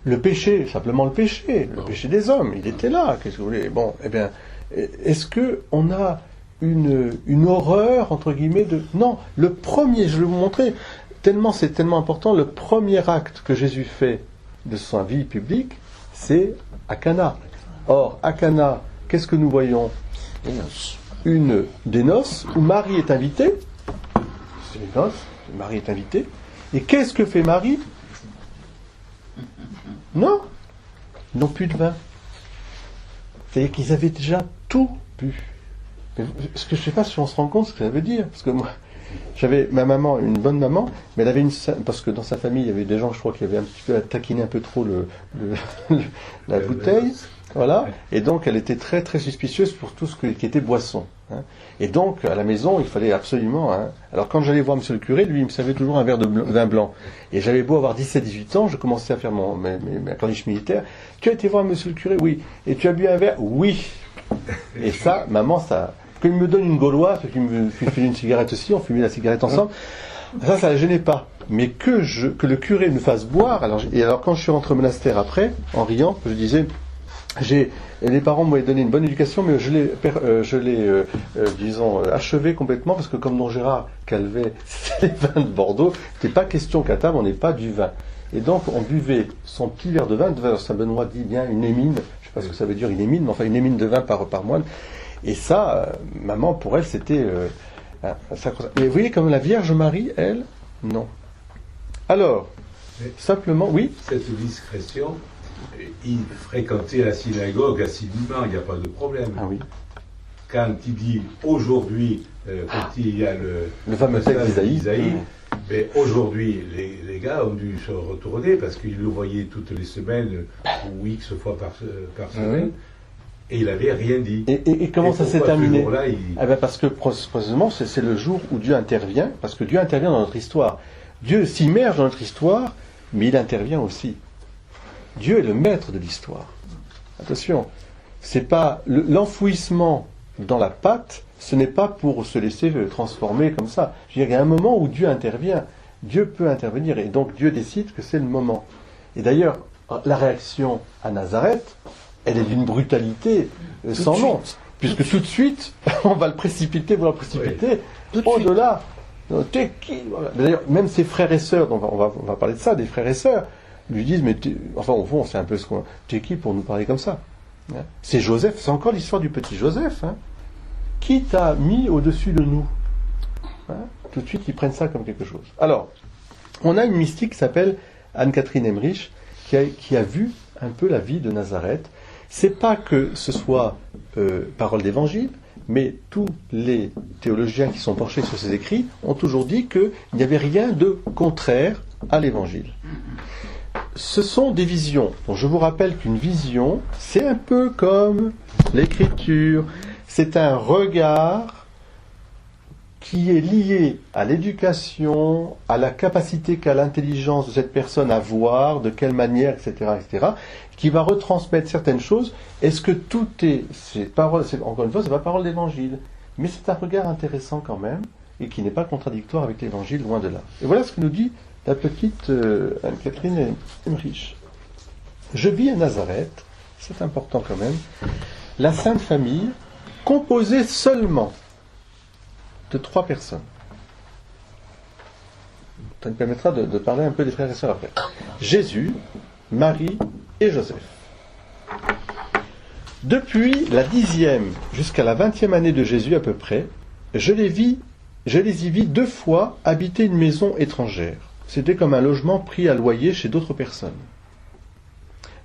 le péché, simplement le péché des hommes, il était là. Qu'est-ce que vous voulez ? Bon, eh bien, est-ce que on a une horreur entre guillemets de non, le premier, je vais vous montrer. C'est tellement important. Le premier acte que Jésus fait de sa vie publique, c'est à Cana. Or, à Cana, qu'est-ce que nous voyons ? Des noces où Marie est invitée. C'est les noces, Marie est invitée. Et qu'est-ce que fait Marie ? Non, ils n'ont plus de vin. C'est-à-dire qu'ils avaient déjà tout bu. Mais ce que je ne sais pas si on se rend compte ce que ça veut dire. Parce que moi, j'avais ma maman, une bonne maman, mais elle avait parce que dans sa famille, il y avait des gens, je crois, qui avaient un petit peu taquiné un peu trop la bouteille. Voilà. Et donc, elle était très, très suspicieuse pour tout ce qui était boisson. Hein. Et donc, à la maison, il fallait absolument... Hein. Alors, quand j'allais voir monsieur le curé, lui, il me servait toujours un verre de vin blanc. Et j'avais beau avoir 17-18 ans, je commençais à faire ma corniche militaire. Tu as été voir monsieur le curé ? Oui. Et tu as bu un verre ? Oui. Et ça, maman, ça... Qu'il me donne une gauloise, qu'il me file une cigarette aussi, on fumait la cigarette ensemble, ça ne la gênait pas. Mais que le curé me fasse boire... Alors quand je suis rentré au monastère après, en riant, je disais... Les parents m'avaient donné une bonne éducation, mais je l'ai disons, achevé complètement, parce que comme Don Gérard Calvet, c'était les vins de Bordeaux, il n'était pas question qu'à table, on n'ait pas du vin. Et donc, on buvait son petit verre de vin, Saint-Benoît dit bien une émine, je ne sais pas ce que ça veut dire une émine, mais enfin une émine de vin par moine. Et ça, maman, pour elle, c'était... mais vous voyez, comme la Vierge Marie, elle, non. Alors, simplement, oui. Cette discrétion... Il fréquentait la synagogue assidûment, il n'y a pas de problème. Ah oui. Quand il dit aujourd'hui, quand il y a le fameux texte d'Isaïe, mais aujourd'hui, les gars ont dû se retourner parce qu'ils le voyaient toutes les semaines ou X fois par semaine, et il n'avait rien dit. Et comment ça s'est terminé ? Eh ben parce que précisément, c'est le jour où Dieu intervient, parce que Dieu intervient dans notre histoire. Dieu s'immerge dans notre histoire, mais il intervient aussi. Dieu est le maître de l'histoire. Attention, c'est pas l'enfouissement dans la pâte, ce n'est pas pour se laisser transformer comme ça. Je veux dire, il y a un moment où Dieu intervient. Dieu peut intervenir, et donc Dieu décide que c'est le moment. Et d'ailleurs, la réaction à Nazareth, elle est d'une brutalité sans nom. Puisque tout de suite, on va le précipiter, au-delà. T'es qui? Voilà. D'ailleurs, même ses frères et sœurs, donc on va parler de ça, des frères et sœurs, lui disent, mais enfin, au fond, c'est un peu ce qu'on... T'es qui pour nous parler comme ça? Hein? C'est Joseph, c'est encore l'histoire du petit Joseph. Hein? Qui t'a mis au-dessus de nous? Hein? Tout de suite, ils prennent ça comme quelque chose. Alors, on a une mystique qui s'appelle Anne-Catherine Emmerich, qui a vu un peu la vie de Nazareth. C'est pas que ce soit parole d'évangile, mais tous les théologiens qui sont penchés sur ces écrits ont toujours dit qu'il n'y avait rien de contraire à l'évangile. Ce sont des visions. Donc je vous rappelle qu'une vision, c'est un peu comme l'écriture. C'est un regard qui est lié à l'éducation, à la capacité qu'a l'intelligence de cette personne à voir, de quelle manière, etc., qui va retransmettre certaines choses. Est-ce que tout encore une fois, c'est pas parole d'évangile, mais c'est un regard intéressant quand même, et qui n'est pas contradictoire avec l'évangile, loin de là. Et voilà ce que nous dit la petite Anne-Catherine Emmerich. Je vis à Nazareth, c'est important quand même, la Sainte Famille, composée seulement de 3 personnes. Ça nous permettra de parler un peu des frères et sœurs après. Jésus, Marie et Joseph. Depuis la 10e jusqu'à la 20e année de Jésus à peu près, je les y vis 2 fois habiter une maison étrangère. C'était comme un logement pris à loyer chez d'autres personnes.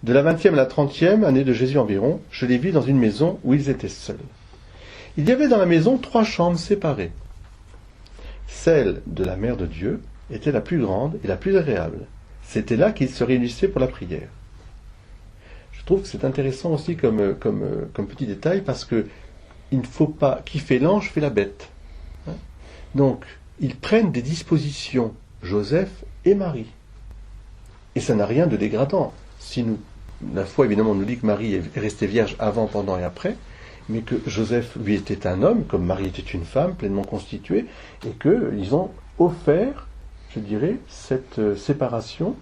De la 20e à la 30e année de Jésus environ, je les vis dans une maison où ils étaient seuls. Il y avait dans la maison 3 chambres séparées. Celle de la Mère de Dieu était la plus grande et la plus agréable. C'était là qu'ils se réunissaient pour la prière. Je trouve que c'est intéressant aussi comme petit détail, parce que il ne faut pas, qui fait l'ange fait la bête. Donc, ils prennent des dispositions, Joseph et Marie. Et ça n'a rien de dégradant. La foi, évidemment, nous dit que Marie est restée vierge avant, pendant et après, mais que Joseph, lui, était un homme, comme Marie était une femme pleinement constituée, et qu'ils ont offert, je dirais, cette séparation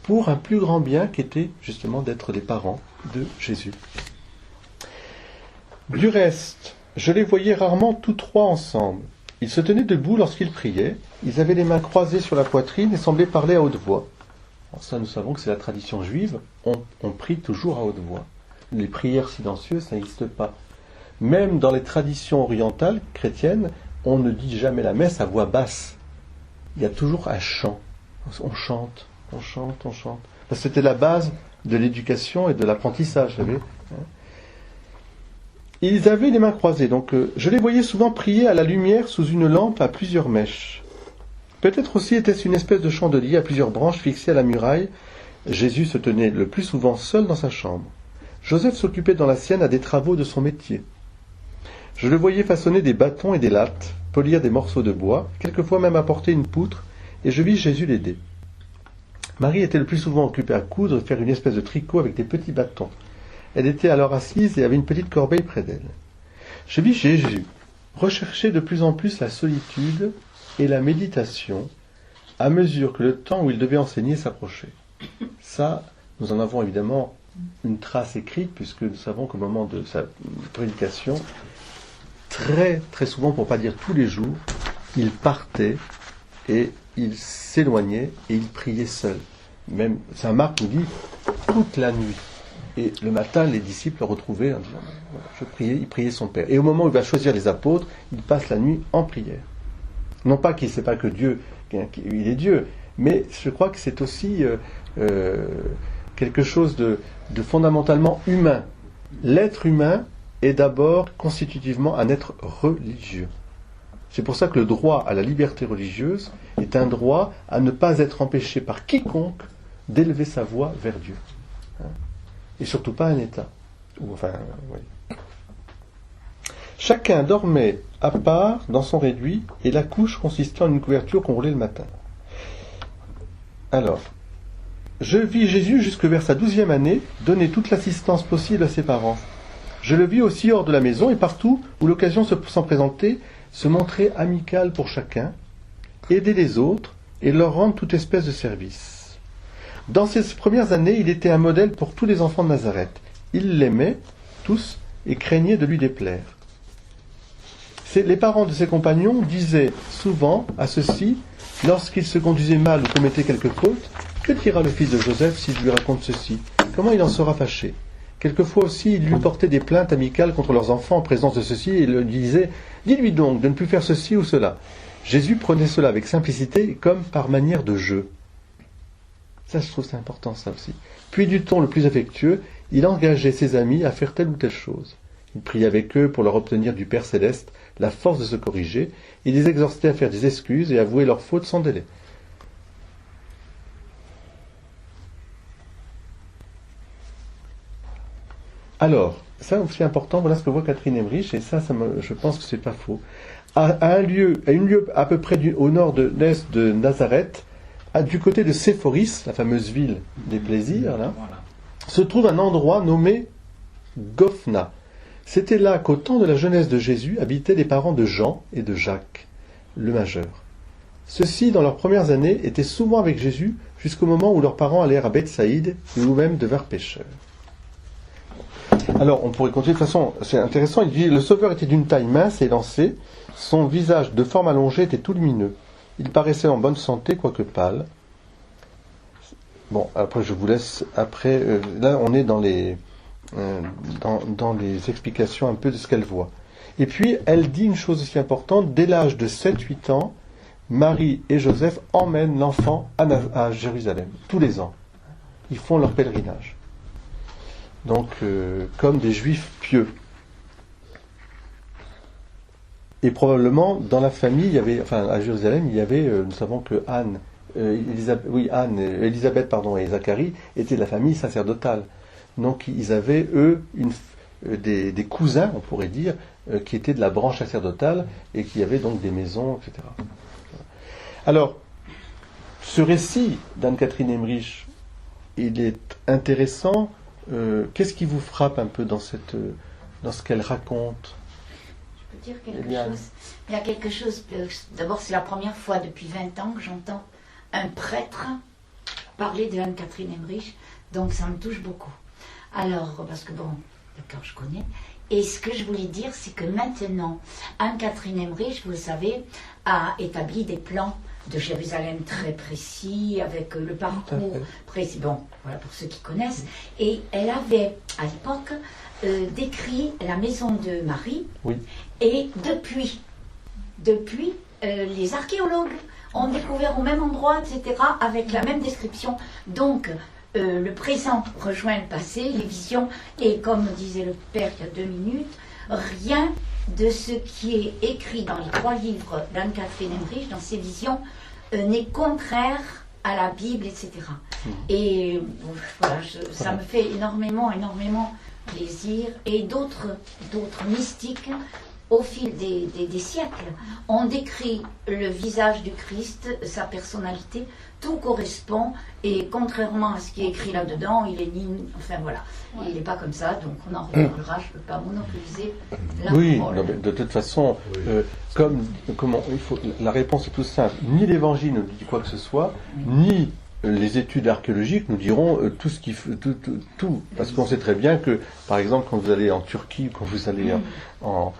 pour un plus grand bien qui était justement d'être les parents de Jésus. Du reste, je les voyais rarement tous 3 ensemble. Ils se tenaient debout lorsqu'ils priaient, ils avaient les mains croisées sur la poitrine et semblaient parler à haute voix. Alors ça, nous savons que c'est la tradition juive, on prie toujours à haute voix. Les prières silencieuses, ça n'existe pas. Même dans les traditions orientales, chrétiennes, on ne dit jamais la messe à voix basse. Il y a toujours un chant. On chante. C'était la base de l'éducation et de l'apprentissage, vous savez. Ils avaient les mains croisées, donc je les voyais souvent prier à la lumière sous une lampe à plusieurs mèches. Peut-être aussi était-ce une espèce de chandelier à plusieurs branches fixées à la muraille. Jésus se tenait le plus souvent seul dans sa chambre. Joseph s'occupait dans la sienne à des travaux de son métier. Je le voyais façonner des bâtons et des lattes, polir des morceaux de bois, quelquefois même apporter une poutre, et je vis Jésus l'aider. Marie était le plus souvent occupée à coudre et faire une espèce de tricot avec des petits bâtons. Elle était alors assise et avait une petite corbeille près d'elle. Je vis Jésus rechercher de plus en plus la solitude et la méditation à mesure que le temps où il devait enseigner s'approchait. Ça, nous en avons évidemment une trace écrite, puisque nous savons qu'au moment de sa prédication, très très souvent, pour ne pas dire tous les jours, il partait et il s'éloignait et il priait seul. Même Saint Marc nous dit toute la nuit. Et le matin, les disciples le retrouvaient en disant il priait son Père. Et au moment où il va choisir les apôtres, il passe la nuit en prière. Non pas qu'il ne sait pas que Dieu, il est Dieu, mais je crois que c'est aussi quelque chose de fondamentalement humain. L'être humain est d'abord constitutivement un être religieux. C'est pour ça que le droit à la liberté religieuse est un droit à ne pas être empêché par quiconque d'élever sa voix vers Dieu. Et surtout pas un État. Oui. Chacun dormait à part dans son réduit, et la couche consistait en une couverture qu'on roulait le matin. Alors, je vis Jésus jusque vers sa 12e année donner toute l'assistance possible à ses parents. Je le vis aussi hors de la maison et partout où l'occasion s'en présentait, se montrer amical pour chacun, aider les autres et leur rendre toute espèce de service. Dans ces premières années, il était un modèle pour tous les enfants de Nazareth. Ils l'aimaient tous et craignaient de lui déplaire. Les parents de ses compagnons disaient souvent à ceux-ci, lorsqu'il se conduisait mal ou commettait quelque faute, que dira le fils de Joseph si je lui raconte ceci? Comment il en sera fâché? Quelquefois aussi, ils lui portaient des plaintes amicales contre leurs enfants en présence de ceux-ci et lui disaient, dis-lui donc de ne plus faire ceci ou cela. Jésus prenait cela avec simplicité comme par manière de jeu. Ça, je trouve c'est important, ça aussi. Puis du ton le plus affectueux, il engageait ses amis à faire telle ou telle chose. Il priait avec eux pour leur obtenir du Père Céleste la force de se corriger, et les exhortait à faire des excuses et à avouer leurs fautes sans délai. Alors, ça aussi important, voilà ce que voit Catherine Emmerich, et je pense que c'est pas faux. À une lieu à peu près au nord de l'est de Nazareth, du côté de Séphoris, la fameuse ville des plaisirs, là, se trouve un endroit nommé Gophna. C'était là qu'au temps de la jeunesse de Jésus habitaient les parents de Jean et de Jacques, le majeur. Ceux-ci, dans leurs premières années, étaient souvent avec Jésus jusqu'au moment où leurs parents allèrent à Bethsaïde et eux-mêmes devinrent pécheurs. Alors, on pourrait continuer, de toute façon, c'est intéressant, il dit, le Sauveur était d'une taille mince et élancée, son visage de forme allongée était tout lumineux. Il paraissait en bonne santé, quoique pâle. Bon, après, je vous laisse, là, on est dans les explications un peu de ce qu'elle voit. Et puis, elle dit une chose aussi importante, dès l'âge de 7-8 ans, Marie et Joseph emmènent l'enfant à Jérusalem, tous les ans. Ils font leur pèlerinage. Donc, comme des juifs pieux. Et probablement, dans la famille, à Jérusalem, il y avait, nous savons que Élisabeth et Zacharie étaient de la famille sacerdotale. Donc, ils avaient, eux, des cousins, on pourrait dire, qui étaient de la branche sacerdotale et qui avaient donc des maisons, etc. Alors, ce récit d'Anne-Catherine Emmerich, il est intéressant. Qu'est-ce qui vous frappe un peu dans ce qu'elle raconte? Je peux dire quelque chose. Il y a quelque chose. D'abord, c'est la première fois depuis 20 ans que j'entends un prêtre parler de Anne-Catherine Emmerich, donc ça me touche beaucoup. Alors, parce que bon, d'accord, je connais. Et ce que je voulais dire, c'est que maintenant, Anne-Catherine Emmerich, vous le savez, a établi des plans de Jérusalem très précis, avec le parcours précis. Bon, voilà pour ceux qui connaissent. Et elle avait, à l'époque, décrit la maison de Marie. Oui. Et depuis, les archéologues ont découvert au même endroit, etc., avec la même description. Donc, le présent rejoint le passé, les visions, et comme disait le père il y a 2 minutes, rien de ce qui est écrit dans les 3 livres d'Anne-Catherine Emmerich, dans ses visions, n'est contraire à la Bible, etc. Et voilà, ça me fait énormément plaisir. Et d'autres mystiques, au fil des siècles, ont décrit le visage du Christ, sa personnalité, tout correspond, et contrairement à ce qui est écrit là-dedans, il est ni... Enfin voilà, il n'est pas comme ça, donc on en reparlera, je ne peux pas monopoliser la parole. Non, mais de toute façon, la réponse est toute simple. Ni l'Évangile ne dit quoi que ce soit, ni les études archéologiques nous diront tout. Parce qu'on sait très bien que, par exemple, quand vous allez en Turquie, quand vous allez en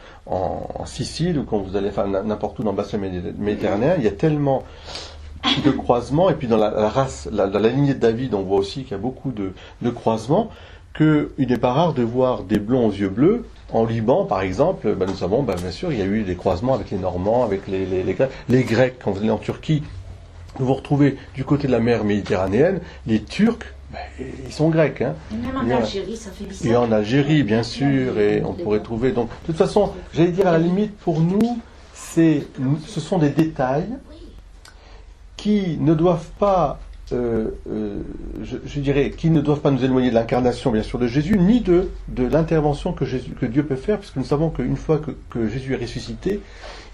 Sicile, ou quand vous allez n'importe où dans le bassin méditerranéen, il y a tellement de croisements, et puis dans la lignée de David, on voit aussi qu'il y a beaucoup de croisements, qu'il n'est pas rare de voir des blonds aux yeux bleus. En Liban, par exemple, nous savons, bien sûr, il y a eu des croisements avec les Normands, avec les Grecs. Quand vous allez en Turquie, vous retrouvez du côté de la mer Méditerranéenne, les Turcs, ils sont grecs. Hein. Même en Algérie, ça fait bizarre. Et en Algérie, bien sûr, et on pourrait trouver... Donc, de toute façon, j'allais dire, à la limite, pour nous, ce sont des détails qui ne doivent pas, je dirais, qui ne doivent pas nous éloigner de l'incarnation, bien sûr, de Jésus, ni de l'intervention que Dieu peut faire, puisque nous savons qu'une fois que Jésus est ressuscité,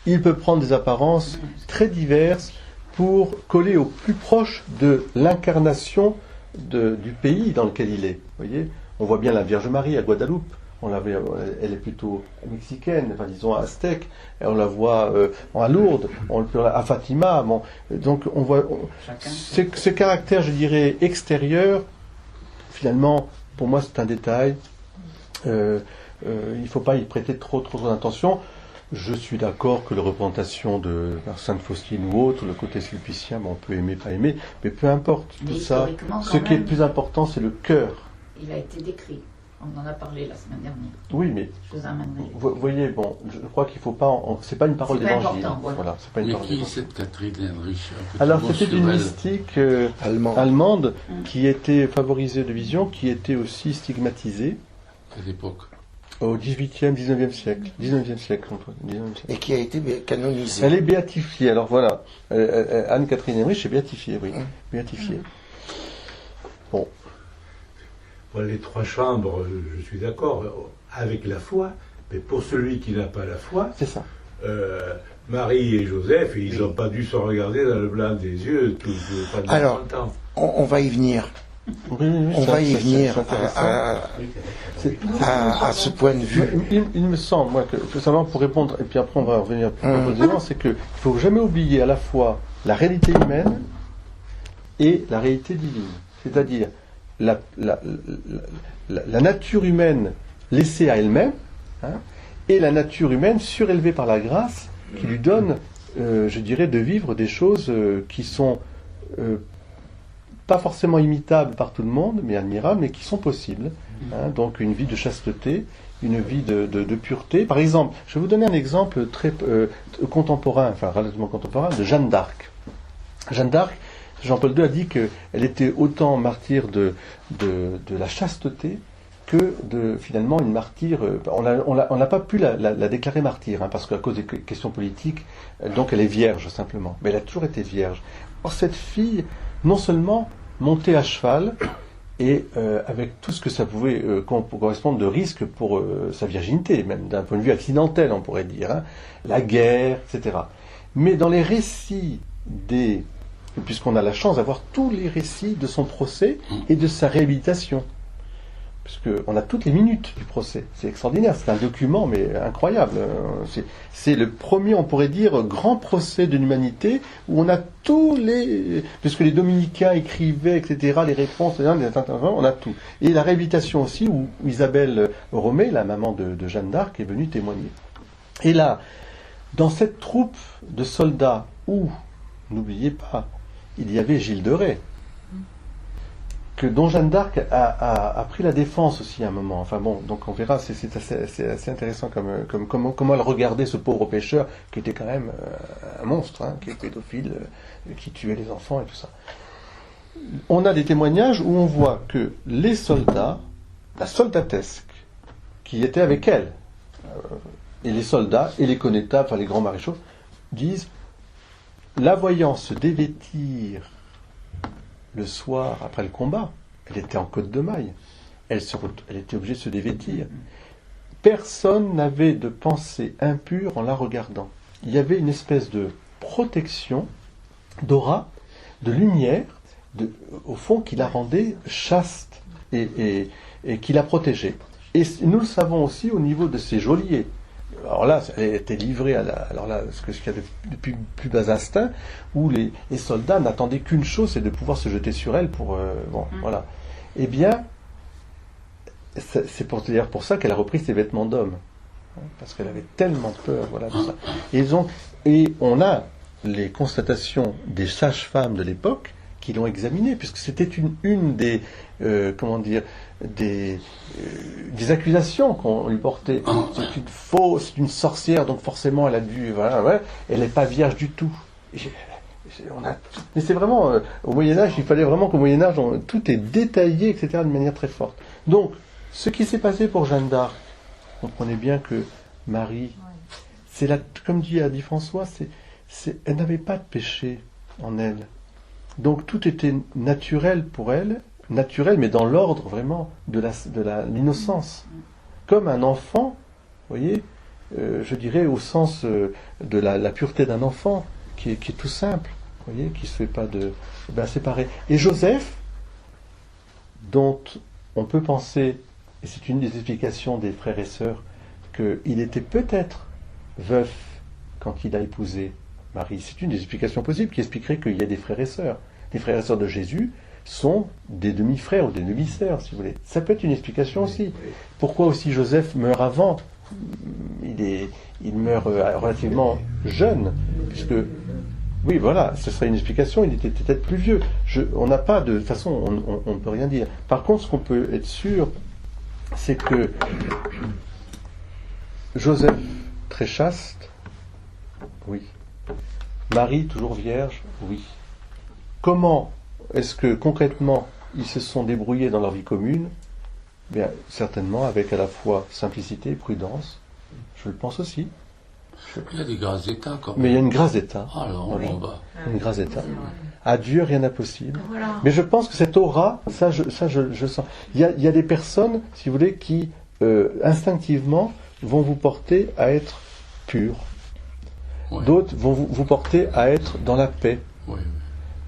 il peut prendre des apparences très diverses pour coller au plus proche de l'incarnation du pays dans lequel il est. Vous voyez, on voit bien la Vierge Marie à Guadeloupe, elle est plutôt mexicaine, enfin disons aztèque, et on la voit à Lourdes, à Fatima. Bon, donc on voit ce caractère, je dirais, extérieur. Finalement, pour moi, c'est un détail. Il ne faut pas y prêter trop d'attention. Je suis d'accord que la représentation de Sainte Faustine ou autre, le côté sulpicien, on peut aimer, pas aimer, mais peu importe tout ça. Ce qui est le plus important, c'est le cœur. Il a été décrit. On en a parlé la semaine dernière. Oui, mais vous voyez, bon, je crois qu'il ne faut pas. C'est pas une parole d'évangile. Voilà, c'est pas une parole d'évangile. Qui est cette Catherine Heinrich? Alors, c'était une mystique allemande qui était favorisée de vision, qui était aussi stigmatisée. À l'époque. Au 18e, 19e siècle. 19e siècle. Et qui a été canonisée. Elle est béatifiée. Alors voilà, Anne-Catherine Heinrich est béatifiée, oui. Béatifiée. Bon. Les trois chambres, je suis d'accord, avec la foi, mais pour celui qui n'a pas la foi, c'est ça. Marie et Joseph, ils n'ont pas dû se regarder dans le blanc des yeux pendant alors, longtemps. On va y venir. Oui, on va y venir à ce point de vue. Il me semble, moi, que simplement pour répondre, et puis après on va revenir plus précisément, c'est qu'il ne faut jamais oublier à la fois la réalité humaine et la réalité divine. C'est-à-dire la nature humaine laissée à elle-même, et la nature humaine surélevée par la grâce qui lui donne, je dirais, de vivre des choses qui sont pas forcément imitables par tout le monde, mais admirables, mais qui sont possibles. Donc une vie de chasteté, une vie de pureté. Par exemple, je vais vous donner un exemple très contemporain, enfin relativement contemporain, de Jeanne d'Arc. Jeanne d'Arc, Jean-Paul II a dit qu'elle était autant martyre de la chasteté que finalement une martyre. On n'a pas pu la déclarer martyre, parce qu'à cause des questions politiques, donc elle est vierge simplement. Mais elle a toujours été vierge. Or cette fille, non seulement montait à cheval, et avec tout ce que ça pouvait correspondre de risque pour sa virginité, même d'un point de vue accidentel, on pourrait dire, la guerre, etc. Mais dans les récits puisqu'on a la chance d'avoir tous les récits de son procès et de sa réhabilitation. Puisqu'on a toutes les minutes du procès. C'est extraordinaire, c'est un document, mais incroyable. C'est le premier, on pourrait dire, grand procès de l'humanité, où on a tous les... Puisque les dominicains écrivaient, etc., les réponses, on a tout. Et la réhabilitation aussi, où Isabelle Romé, la maman de Jeanne d'Arc, est venue témoigner. Et là, dans cette troupe de soldats, où, n'oubliez pas, il y avait Gilles de Rais, dont Jeanne d'Arc a pris la défense aussi à un moment. Enfin bon, donc on verra, c'est assez intéressant comment elle regardait ce pauvre pêcheur qui était quand même un monstre, qui était pédophile, qui tuait les enfants et tout ça. On a des témoignages où on voit que les soldats, la soldatesque qui était avec elle, et les soldats et les connétables, enfin les grands maréchaux, disent la voyant se dévêtir le soir après le combat, elle était en côte de maille, elle était obligée de se dévêtir. Personne n'avait de pensée impure en la regardant. Il y avait une espèce de protection, d'aura, de lumière, au fond, qui la rendait chaste et qui la protégeait. Et nous le savons aussi au niveau de ses geôliers. Alors là, elle était livrée ce qu'il y a de plus bas instinct, où les soldats n'attendaient qu'une chose, c'est de pouvoir se jeter sur elle pour... voilà. Eh bien, c'est d'ailleurs pour ça qu'elle a repris ses vêtements d'homme. Parce qu'elle avait tellement peur, voilà, tout ça. Et on a les constatations des sages-femmes de l'époque qui l'ont examinée, puisque c'était une des... des accusations qu'on lui portait. C'est une fausse, c'est une sorcière, donc forcément elle a dû... elle n'est pas vierge du tout. Mais c'est vraiment... au Moyen-Âge, il fallait vraiment qu'au Moyen-Âge, tout est détaillé, etc., de manière très forte. Donc, ce qui s'est passé pour Jeanne d'Arc, comprenez bien que Marie, comme dit François, elle n'avait pas de péché en elle. Donc tout était naturel pour elle, naturel, mais dans l'ordre vraiment de l'innocence. Comme un enfant, vous voyez, je dirais au sens de la pureté d'un enfant, qui est tout simple, vous voyez, qui ne se fait pas séparer. Et Joseph, dont on peut penser et c'est une des explications des frères et sœurs, qu'il était peut-être veuf quand il a épousé Marie. C'est une des explications possibles qui expliquerait qu'il y a des frères et sœurs. Les frères et sœurs de Jésus sont des demi-frères ou des demi-sœurs, si vous voulez. Ça peut être une explication aussi. Pourquoi aussi Joseph meurt avant? Il meurt relativement jeune, puisque, oui, voilà, ce serait une explication, il était peut-être plus vieux. On n'a pas de toute façon, on ne peut rien dire. Par contre, ce qu'on peut être sûr, c'est que Joseph, très chaste, oui. Marie, toujours vierge, oui. Comment est-ce que concrètement ils se sont débrouillés dans leur vie commune? Bien, certainement avec à la fois simplicité et prudence. Je le pense aussi. Il y a des grâces d'État quand même. Mais il y a une grâce d'État. Alors, Voilà. on va. Une grâce d'État. À Dieu, rien n'est possible. Voilà. Mais je pense que cette aura, ça je sens. Il y a des personnes, si vous voulez, qui instinctivement vont vous porter à être purs. Ouais. D'autres vont vous porter à être dans la paix. Ouais.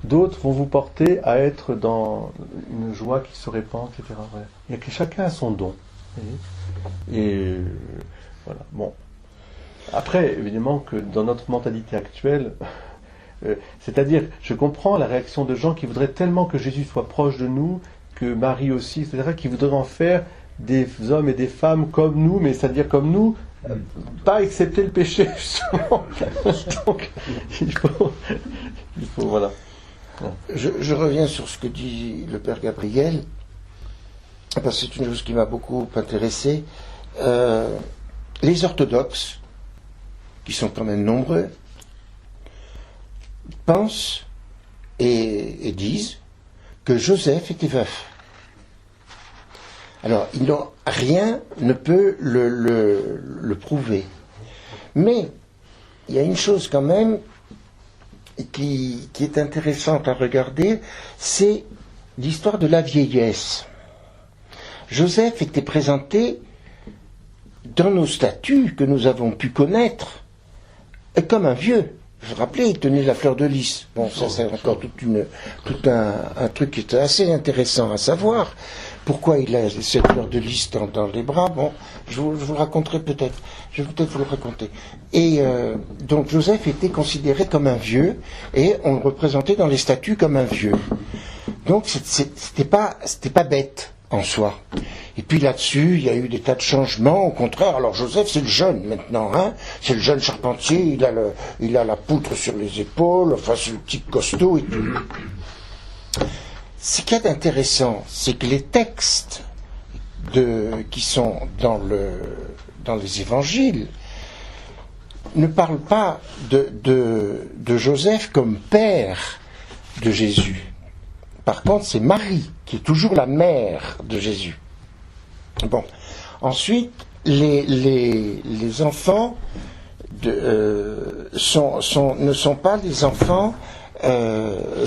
D'autres vont vous porter à être dans une joie qui se répand, etc. Voilà. Il y a que chacun a son don. Vous voyez. Et voilà. Bon. Après, évidemment que dans notre mentalité actuelle, c'est-à-dire, je comprends la réaction de gens qui voudraient tellement que Jésus soit proche de nous, que Marie aussi, etc., qui voudraient en faire des hommes et des femmes comme nous, mais c'est-à-dire comme nous, pas accepter le péché, justement. Donc, il faut voilà. Je reviens sur ce que dit le Père Gabriel, parce que c'est une chose qui m'a beaucoup intéressé. Les orthodoxes, qui sont quand même nombreux, pensent et disent que Joseph était veuf. Alors, rien ne peut le prouver. Mais, il y a une chose quand même qui est intéressante à regarder, c'est l'histoire de la vieillesse. Joseph était présenté dans nos statuts que nous avons pu connaître comme un vieux. Vous vous rappelez, il tenait la fleur de lys. Bon, ça c'est encore tout un truc qui est assez intéressant à savoir. Pourquoi il a cette fleur de lys dans les bras? Bon, je vous le raconterai peut-être. Je vais peut-être vous le raconter. Et donc Joseph était considéré comme un vieux, et on le représentait dans les statues comme un vieux. Donc c'était pas bête en soi. Et puis là-dessus, il y a eu des tas de changements. Au contraire, alors Joseph, c'est le jeune maintenant, hein. C'est le jeune charpentier. Il a la poutre sur les épaules. Enfin, c'est le type costaud et tout. Ce qui est intéressant, c'est que les textes qui sont dans les évangiles ne parlent pas de Joseph comme père de Jésus. Par contre, c'est Marie qui est toujours la mère de Jésus. Bon. Ensuite, les enfants ne sont pas des enfants. Attends,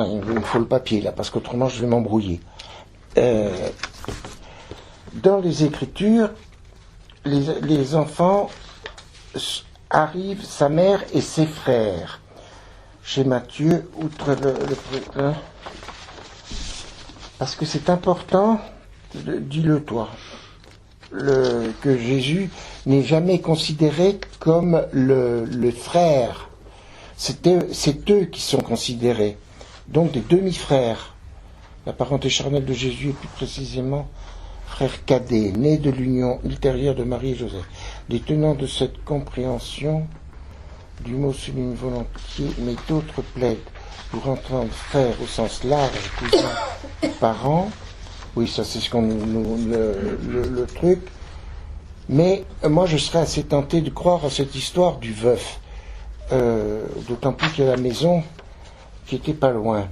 il me faut le papier là, parce qu'autrement je vais m'embrouiller. Dans les Écritures, les enfants arrivent, sa mère et ses frères. Chez Matthieu, outre le parce que c'est important, dis-le toi, que Jésus n'est jamais considéré comme le frère. C'est eux qui sont considérés. Donc des demi-frères. La parenté charnelle de Jésus est plus précisément frère cadet, né de l'union ultérieure de Marie et Joseph. Les tenants de cette compréhension du mot soulignent volontiers, mais d'autres plaident pour entendre frère au sens large, cousin, parent. Oui, ça c'est ce qu'on le truc. Mais moi je serais assez tenté de croire à cette histoire du veuf. D'autant plus qu'il y a la maison qui était pas loin.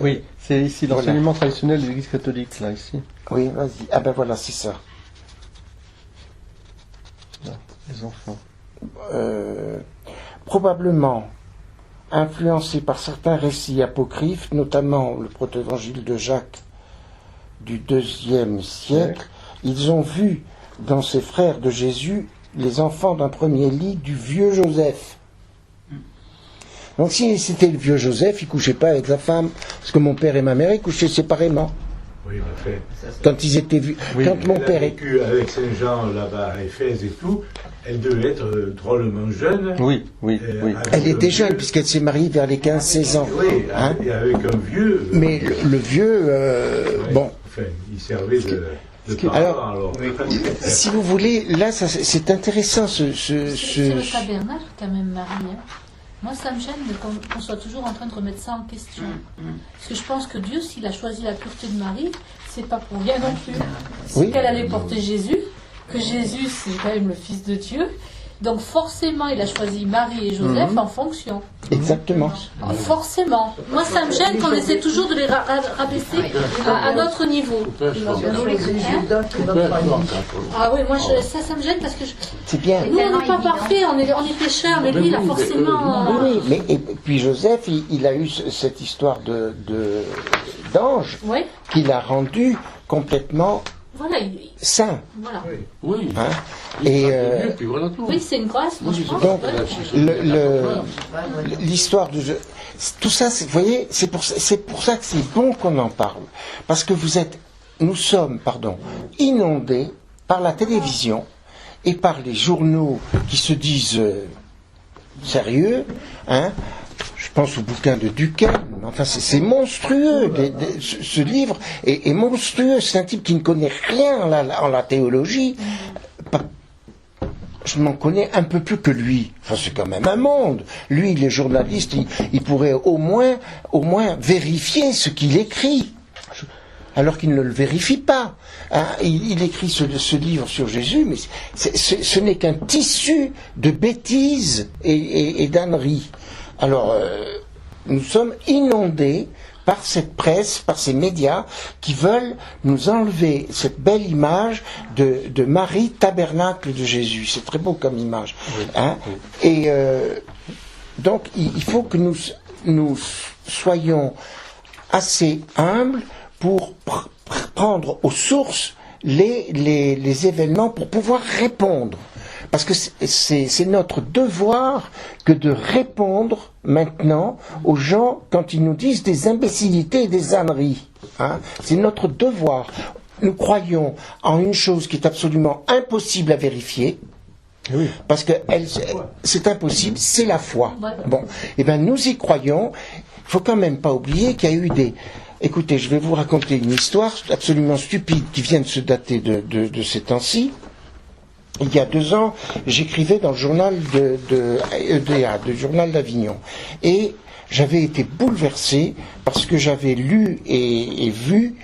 Oui, c'est ici l'enseignement voilà. traditionnel de l'Église catholique, là, ici. Oui, vas-y. Ah ben voilà, c'est ça. Là, les enfants. Probablement influencés par certains récits apocryphes, notamment le proto-évangile de Jacques du IIe siècle, ils ont vu dans ces frères de Jésus les enfants d'un premier lit du vieux Joseph. Donc si c'était le vieux Joseph, il couchait pas avec sa femme, parce que mon père et ma mère, ils couchaient séparément. Oui, mais fait. Quand ils étaient vus, Oui, quand mon Elle a père est... vécu avec Saint-Jean là-bas à Éphèse et tout. Elle devait être drôlement jeune. Oui, oui, oui. avec Elle un était jeune vieux- puisqu'elle s'est mariée vers les 15-16 ans. Oui, Hein? et avec un vieux. Mais le vieux, ouais, bon, Enfin, il servait de parent, alors. si vous voulez, là, c'est intéressant Sur le tabernacle, quand même, Marie. Hein. Moi, ça me gêne qu'on soit toujours en train de remettre ça en question. Parce que je pense que Dieu, s'il a choisi la pureté de Marie, c'est pas pour rien non plus. C'est Oui. qu'elle allait porter Jésus, que Jésus, c'est quand même le Fils de Dieu. Donc forcément, il a choisi Marie et Joseph en fonction. exactement. Forcément. Moi, ça me gêne qu'on essaie toujours de les rabaisser à notre niveau. Ah oui, moi, ça me gêne parce que C'est bien. nous, on n'est pas parfaits, on est pécheurs, mais lui, il a forcément... Oui, mais et puis Joseph, il a eu cette histoire d'ange Oui, qui l'a rendu complètement voilà, saint. voilà. Oui. Hein. Il Et, frappe de Dieu, puis voilà tout. Oui, c'est une grâce, moi, je pense. donc, Ouais. l'histoire de tout ça, vous voyez, c'est pour ça que c'est bon qu'on en parle, parce que nous sommes, inondés par la télévision et par les journaux qui se disent sérieux, hein. Je pense au bouquin de Duquesne. Enfin, c'est monstrueux. Ce livre est monstrueux. C'est un type qui ne connaît rien en la théologie. Je m'en connais un peu plus que lui. Enfin, c'est quand même un monde. Lui, il est journaliste. Il pourrait au moins vérifier ce qu'il écrit. Alors qu'il ne le vérifie pas. Hein, il écrit ce livre sur Jésus, mais ce n'est qu'un tissu de bêtises et d'âneries. Alors, nous sommes inondés par cette presse, par ces médias qui veulent nous enlever cette belle image de Marie, tabernacle de Jésus. C'est très beau comme image. Hein. Et donc, il faut que nous soyons assez humbles pour prendre aux sources les événements pour pouvoir répondre. Parce que c'est notre devoir que de répondre maintenant aux gens quand ils nous disent des imbécilités et des âneries. Hein. C'est notre devoir. Nous croyons en une chose qui est absolument impossible à vérifier. Oui. Parce que c'est impossible, c'est la foi. Ouais. Bon, eh bien nous y croyons. Il faut quand même pas oublier qu'il y a eu des... Écoutez, je vais vous raconter une histoire absolument stupide qui vient de se dater de ces temps-ci. Il y a 2 ans, j'écrivais dans le journal de EDA, le journal d'Avignon. Et j'avais été bouleversé parce que j'avais lu et vu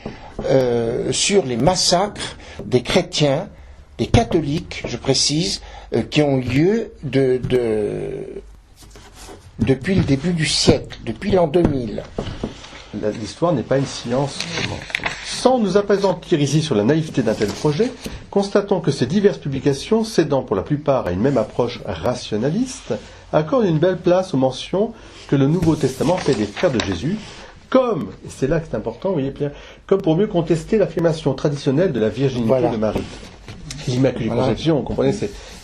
sur les massacres des chrétiens, des catholiques, je précise, qui ont eu lieu depuis le début du siècle, depuis l'an 2000. L'histoire n'est pas une science. Sans nous appesantir ici sur la naïveté d'un tel projet, constatons que ces diverses publications, cédant pour la plupart à une même approche rationaliste, accordent une belle place aux mentions que le Nouveau Testament fait des frères de Jésus, comme, et c'est là que c'est important, vous voyez Pierre, comme pour mieux contester l'affirmation traditionnelle de la virginité de Marie. L'Immaculée Conception, vous comprenez,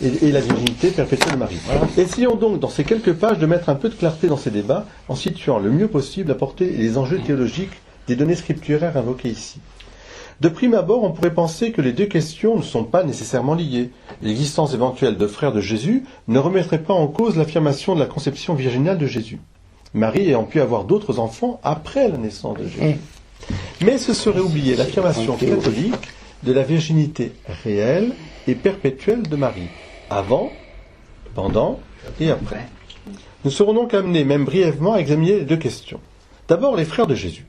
et la virginité perpétuelle de Marie. Voilà. Essayons donc, dans ces quelques pages, de mettre un peu de clarté dans ces débats, en situant le mieux possible à porter les enjeux théologiques des données scripturaires invoquées ici. De prime abord, on pourrait penser que les deux questions ne sont pas nécessairement liées. L'existence éventuelle de frères de Jésus ne remettrait pas en cause l'affirmation de la conception virginale de Jésus. Marie ayant pu avoir d'autres enfants après la naissance de Jésus. Mais ce serait oublier l'affirmation catholique de la virginité réelle et perpétuelle de Marie, avant, pendant et après. Nous serons donc amenés, même brièvement, à examiner les deux questions. D'abord, les frères de Jésus.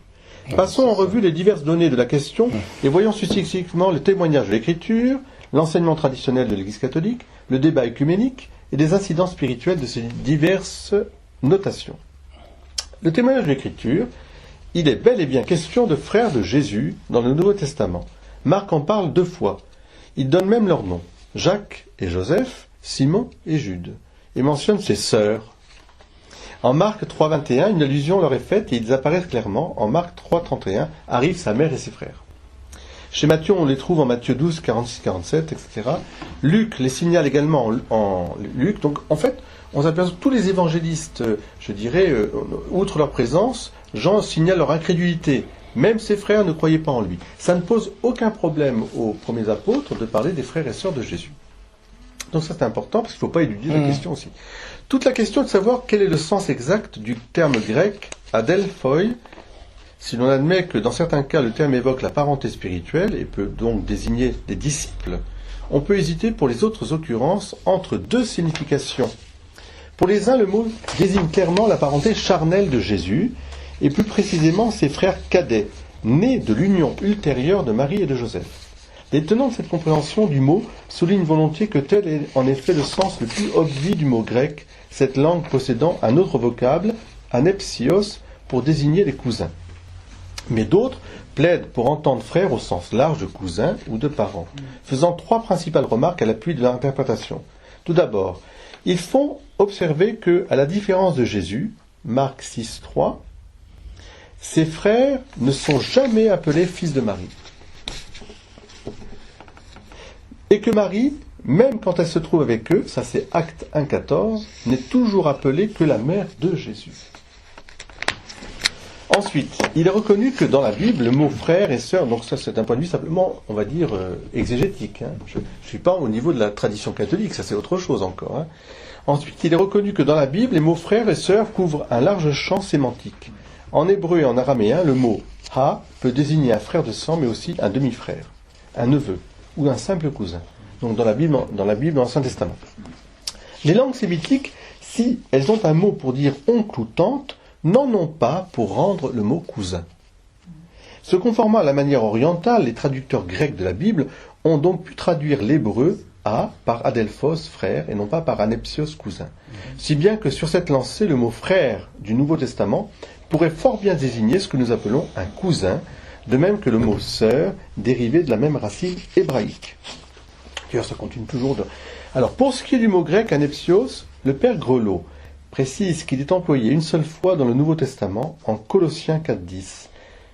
Passons en revue les diverses données de la question et voyons succinctement le témoignage de l'Écriture, l'enseignement traditionnel de l'Église catholique, le débat œcuménique et les incidences spirituelles de ces diverses notations. Le témoignage de l'Écriture, il est bel et bien question de frères de Jésus dans le Nouveau Testament. Marc en parle 2 fois. Il donne même leurs noms, Jacques et Joseph, Simon et Jude, et mentionne ses sœurs. En Marc 3,21, une allusion leur est faite et ils apparaissent clairement. En Marc 3,31, arrivent sa mère et ses frères. Chez Matthieu, on les trouve en Matthieu 12, 46, 47, etc. Luc les signale également en Luc. Donc, en fait, on s'aperçoit que tous les évangélistes, je dirais, outre leur présence, Jean signale leur incrédulité Même ses frères ne croyaient pas en lui. Ça ne pose aucun problème aux premiers apôtres de parler des frères et sœurs de Jésus. Donc ça c'est important parce qu'il ne faut pas éluder la question aussi. Toute la question est de savoir quel est le sens exact du terme grec adelphoi. Si l'on admet que dans certains cas le terme évoque la parenté spirituelle et peut donc désigner des disciples, on peut hésiter pour les autres occurrences entre deux significations. Pour les uns, le mot désigne clairement la parenté charnelle de Jésus, et plus précisément ses frères cadets, nés de l'union ultérieure de Marie et de Joseph. Les tenants de cette compréhension du mot soulignent volontiers que tel est en effet le sens le plus obvi du mot grec, cette langue possédant un autre vocable, anepsios, pour désigner les cousins. Mais d'autres plaident pour entendre frère au sens large de cousin ou de parent, faisant trois principales remarques à l'appui de leur interprétation. Tout d'abord, ils font observer que, à la différence de Jésus, Marc 6,3, ses frères ne sont jamais appelés fils de Marie. Et que Marie, même quand elle se trouve avec eux, ça c'est Acte 1,14, n'est toujours appelée que la mère de Jésus. Ensuite, il est reconnu que dans la Bible, le mot frère et sœur, donc ça c'est d'un point de vue simplement, on va dire, exégétique. Je ne suis pas au niveau de la tradition catholique, ça c'est autre chose encore. Ensuite, il est reconnu que dans la Bible, les mots frère et sœur couvrent un large champ sémantique. En hébreu et en araméen, le mot ha peut désigner un frère de sang, mais aussi un demi-frère, un neveu ou un simple cousin. Donc dans la Bible, dans l'Ancien Testament. Les langues sémitiques, si elles ont un mot pour dire oncle ou tante, n'en ont pas pour rendre le mot cousin. Se conformant à la manière orientale, les traducteurs grecs de la Bible ont donc pu traduire l'hébreu a par adelphos, frère, et non pas par anepsios, cousin. Si bien que sur cette lancée, le mot frère du Nouveau Testament pourrait fort bien désigner ce que nous appelons un cousin, de même que le mot sœur, dérivé de la même racine hébraïque. D'ailleurs, ça continue toujours de... Alors, pour ce qui est du mot grec anepsios, le père Grelot précise qu'il est employé une seule fois dans le Nouveau Testament, en Colossiens 4,10,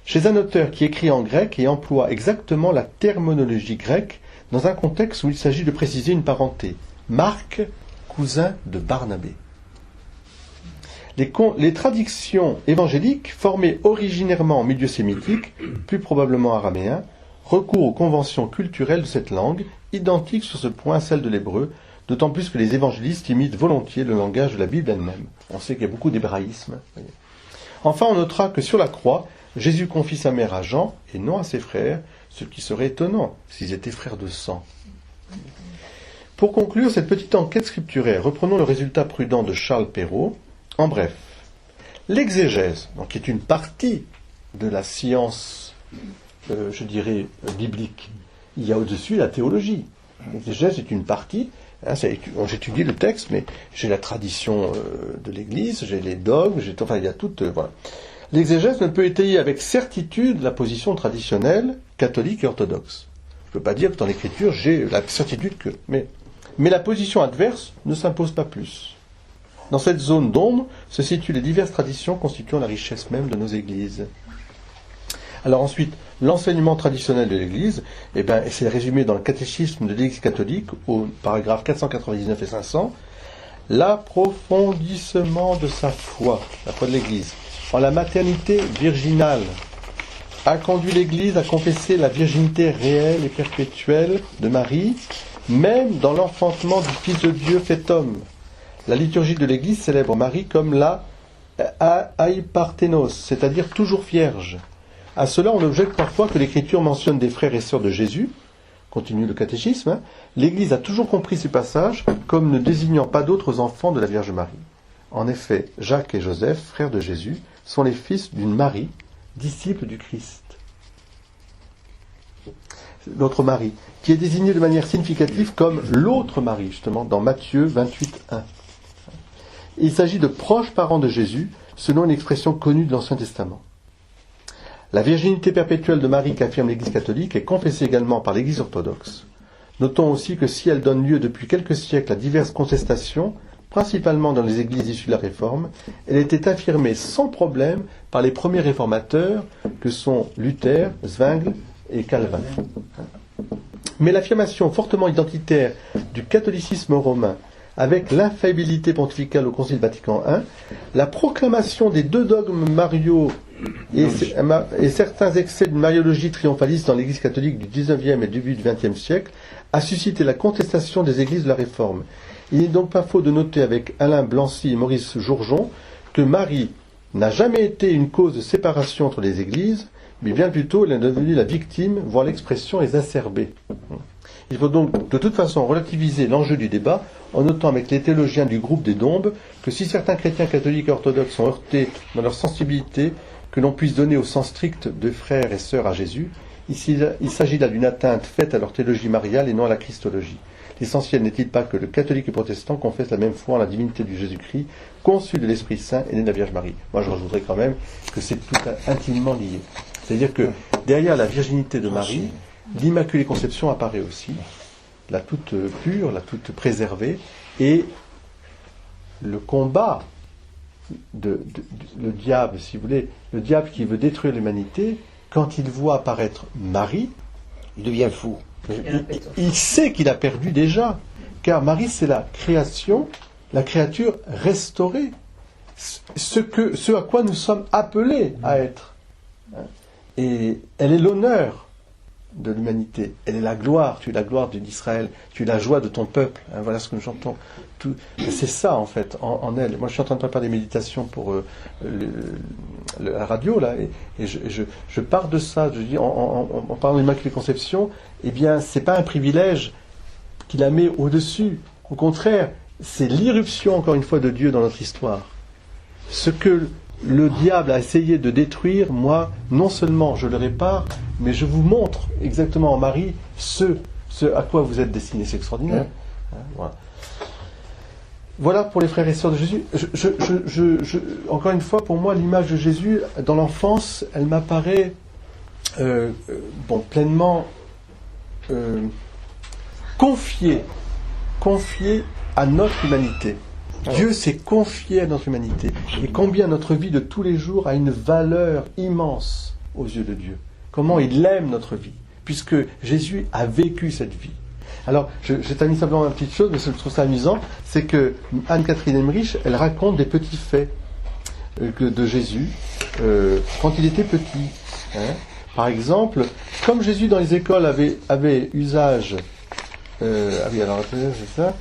chez un auteur qui écrit en grec et emploie exactement la terminologie grecque dans un contexte où il s'agit de préciser une parenté. Marc, cousin de Barnabé. Les traductions évangéliques, formées originairement en milieu sémitique, plus probablement araméen, recourent aux conventions culturelles de cette langue, identiques sur ce point à celles de l'hébreu, d'autant plus que les évangélistes imitent volontiers le langage de la Bible elle-même. On sait qu'il y a beaucoup d'hébraïsme. Enfin, on notera que sur la croix, Jésus confie sa mère à Jean et non à ses frères, ce qui serait étonnant s'ils étaient frères de sang. Pour conclure cette petite enquête scripturaire, reprenons le résultat prudent de Charles Perrault. En bref, l'exégèse, donc, qui est une partie de la science, je dirais, biblique. Il y a au-dessus la théologie. L'exégèse est une partie. J'étudie le texte, mais j'ai la tradition de l'Église, j'ai les dogmes, il y a tout. Voilà. L'exégèse ne peut étayer avec certitude la position traditionnelle, catholique et orthodoxe. Je ne peux pas dire que dans l'Écriture, j'ai la certitude que... Mais la position adverse ne s'impose pas plus. Dans cette zone d'ombre se situent les diverses traditions constituant la richesse même de nos églises. Alors ensuite, l'enseignement traditionnel de l'Église, c'est résumé dans le catéchisme de l'Église catholique, au paragraphe 499 et 500, l'approfondissement de sa foi, la foi de l'Église, en la maternité virginale, a conduit l'Église à confesser la virginité réelle et perpétuelle de Marie, même dans l'enfantement du Fils de Dieu fait homme. La liturgie de l'Église célèbre Marie comme la aiparthenos, c'est-à-dire toujours vierge. À cela, on objecte parfois que l'Écriture mentionne des frères et sœurs de Jésus, continue le catéchisme. L'Église a toujours compris ces passages comme ne désignant pas d'autres enfants de la Vierge Marie. En effet, Jacques et Joseph, frères de Jésus, sont les fils d'une Marie, disciple du Christ. L'autre Marie, qui est désignée de manière significative comme l'autre Marie, justement, dans Matthieu 28:1. Il s'agit de proches parents de Jésus, selon une expression connue de l'Ancien Testament. La virginité perpétuelle de Marie qu'affirme l'Église catholique est confessée également par l'Église orthodoxe. Notons aussi que si elle donne lieu depuis quelques siècles à diverses contestations, principalement dans les églises issues de la Réforme, elle était affirmée sans problème par les premiers réformateurs que sont Luther, Zwingli et Calvin. Mais l'affirmation fortement identitaire du catholicisme romain avec l'infaillibilité pontificale au Concile Vatican I, la proclamation des 2 dogmes mariaux et certains excès d'une mariologie triomphaliste dans l'Église catholique du XIXe et début du XXe siècle a suscité la contestation des églises de la Réforme. Il n'est donc pas faux de noter avec Alain Blancy et Maurice Jourgeon que Marie n'a jamais été une cause de séparation entre les églises, mais bien plutôt elle est devenue la victime, voire l'expression exacerbée. Il faut donc de toute façon relativiser l'enjeu du débat en notant avec les théologiens du groupe des Dombes que si certains chrétiens catholiques et orthodoxes sont heurtés dans leur sensibilité que l'on puisse donner au sens strict de frères et sœurs à Jésus, il s'agit là d'une atteinte faite à leur théologie mariale et non à la Christologie. L'essentiel n'est-il pas que le catholique et protestant confessent la même foi en la divinité du Jésus-Christ, conçu de l'Esprit Saint et né de la Vierge Marie. Moi je rajouterais quand même que c'est tout intimement lié. C'est-à-dire que derrière la virginité de Marie, l'Immaculée Conception apparaît aussi, la toute pure, la toute préservée, et le combat le diable, si vous voulez, le diable qui veut détruire l'humanité, quand il voit apparaître Marie, il devient fou. Il sait qu'il a perdu déjà, car Marie c'est la création, la créature restaurée, ce à quoi nous sommes appelés à être. Et elle est l'honneur de l'humanité, elle est la gloire, tu es la gloire d'Israël, tu es la joie de ton peuple, voilà ce que nous chantons. C'est ça en fait, en elle. Moi je suis en train de préparer des méditations pour la radio là, et je pars de ça, je dis en parlant de l'Immaculée Conception, eh bien c'est pas un privilège qui la met au-dessus, au contraire, c'est l'irruption encore une fois de Dieu dans notre histoire. Ce que le diable a essayé de détruire, moi, non seulement je le répare, mais je vous montre exactement en Marie ce à quoi vous êtes destinés. C'est extraordinaire. Voilà. Voilà pour les frères et sœurs de Jésus. Encore une fois, pour moi, l'image de Jésus dans l'enfance, elle m'apparaît pleinement confiée à notre humanité. Dieu s'est confié à notre humanité. Et combien notre vie de tous les jours a une valeur immense aux yeux de Dieu. Comment il aime notre vie, puisque Jésus a vécu cette vie. Alors, j'ai mis simplement une petite chose, mais je trouve ça amusant, c'est que Anne-Catherine Emmerich, elle raconte des petits faits de Jésus quand il était petit. Par exemple, comme Jésus dans les écoles avait usage... alors, c'est ça...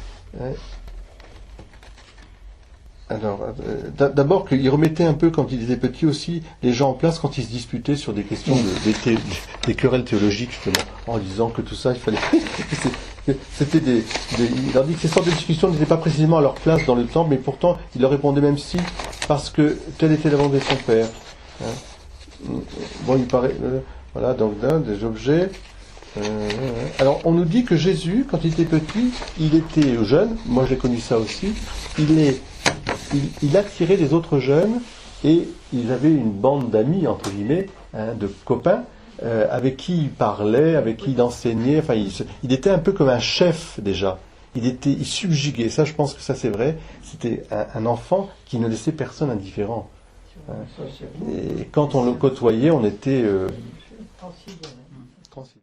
Alors, d'abord qu'il remettait un peu, quand il était petit aussi, les gens en place quand ils se disputaient sur des questions des querelles théologiques, justement, en disant que tout ça, il fallait... C'était il leur dit que ces sortes de discussions n'étaient pas précisément à leur place dans le temple, mais pourtant, il leur répondait même si, parce que telle était la volonté de son père. Bon, il paraît... voilà, donc là, des objets... alors, on nous dit que Jésus, quand il était petit, il était jeune, moi j'ai connu ça aussi, il attirait les autres jeunes et il avait une bande d'amis, entre guillemets, de copains, avec qui il parlait, avec qui il enseignait, enfin il était un peu comme un chef déjà, il subjuguait, ça je pense que ça c'est vrai, c'était un enfant qui ne laissait personne indifférent. Et quand on le côtoyait, on était...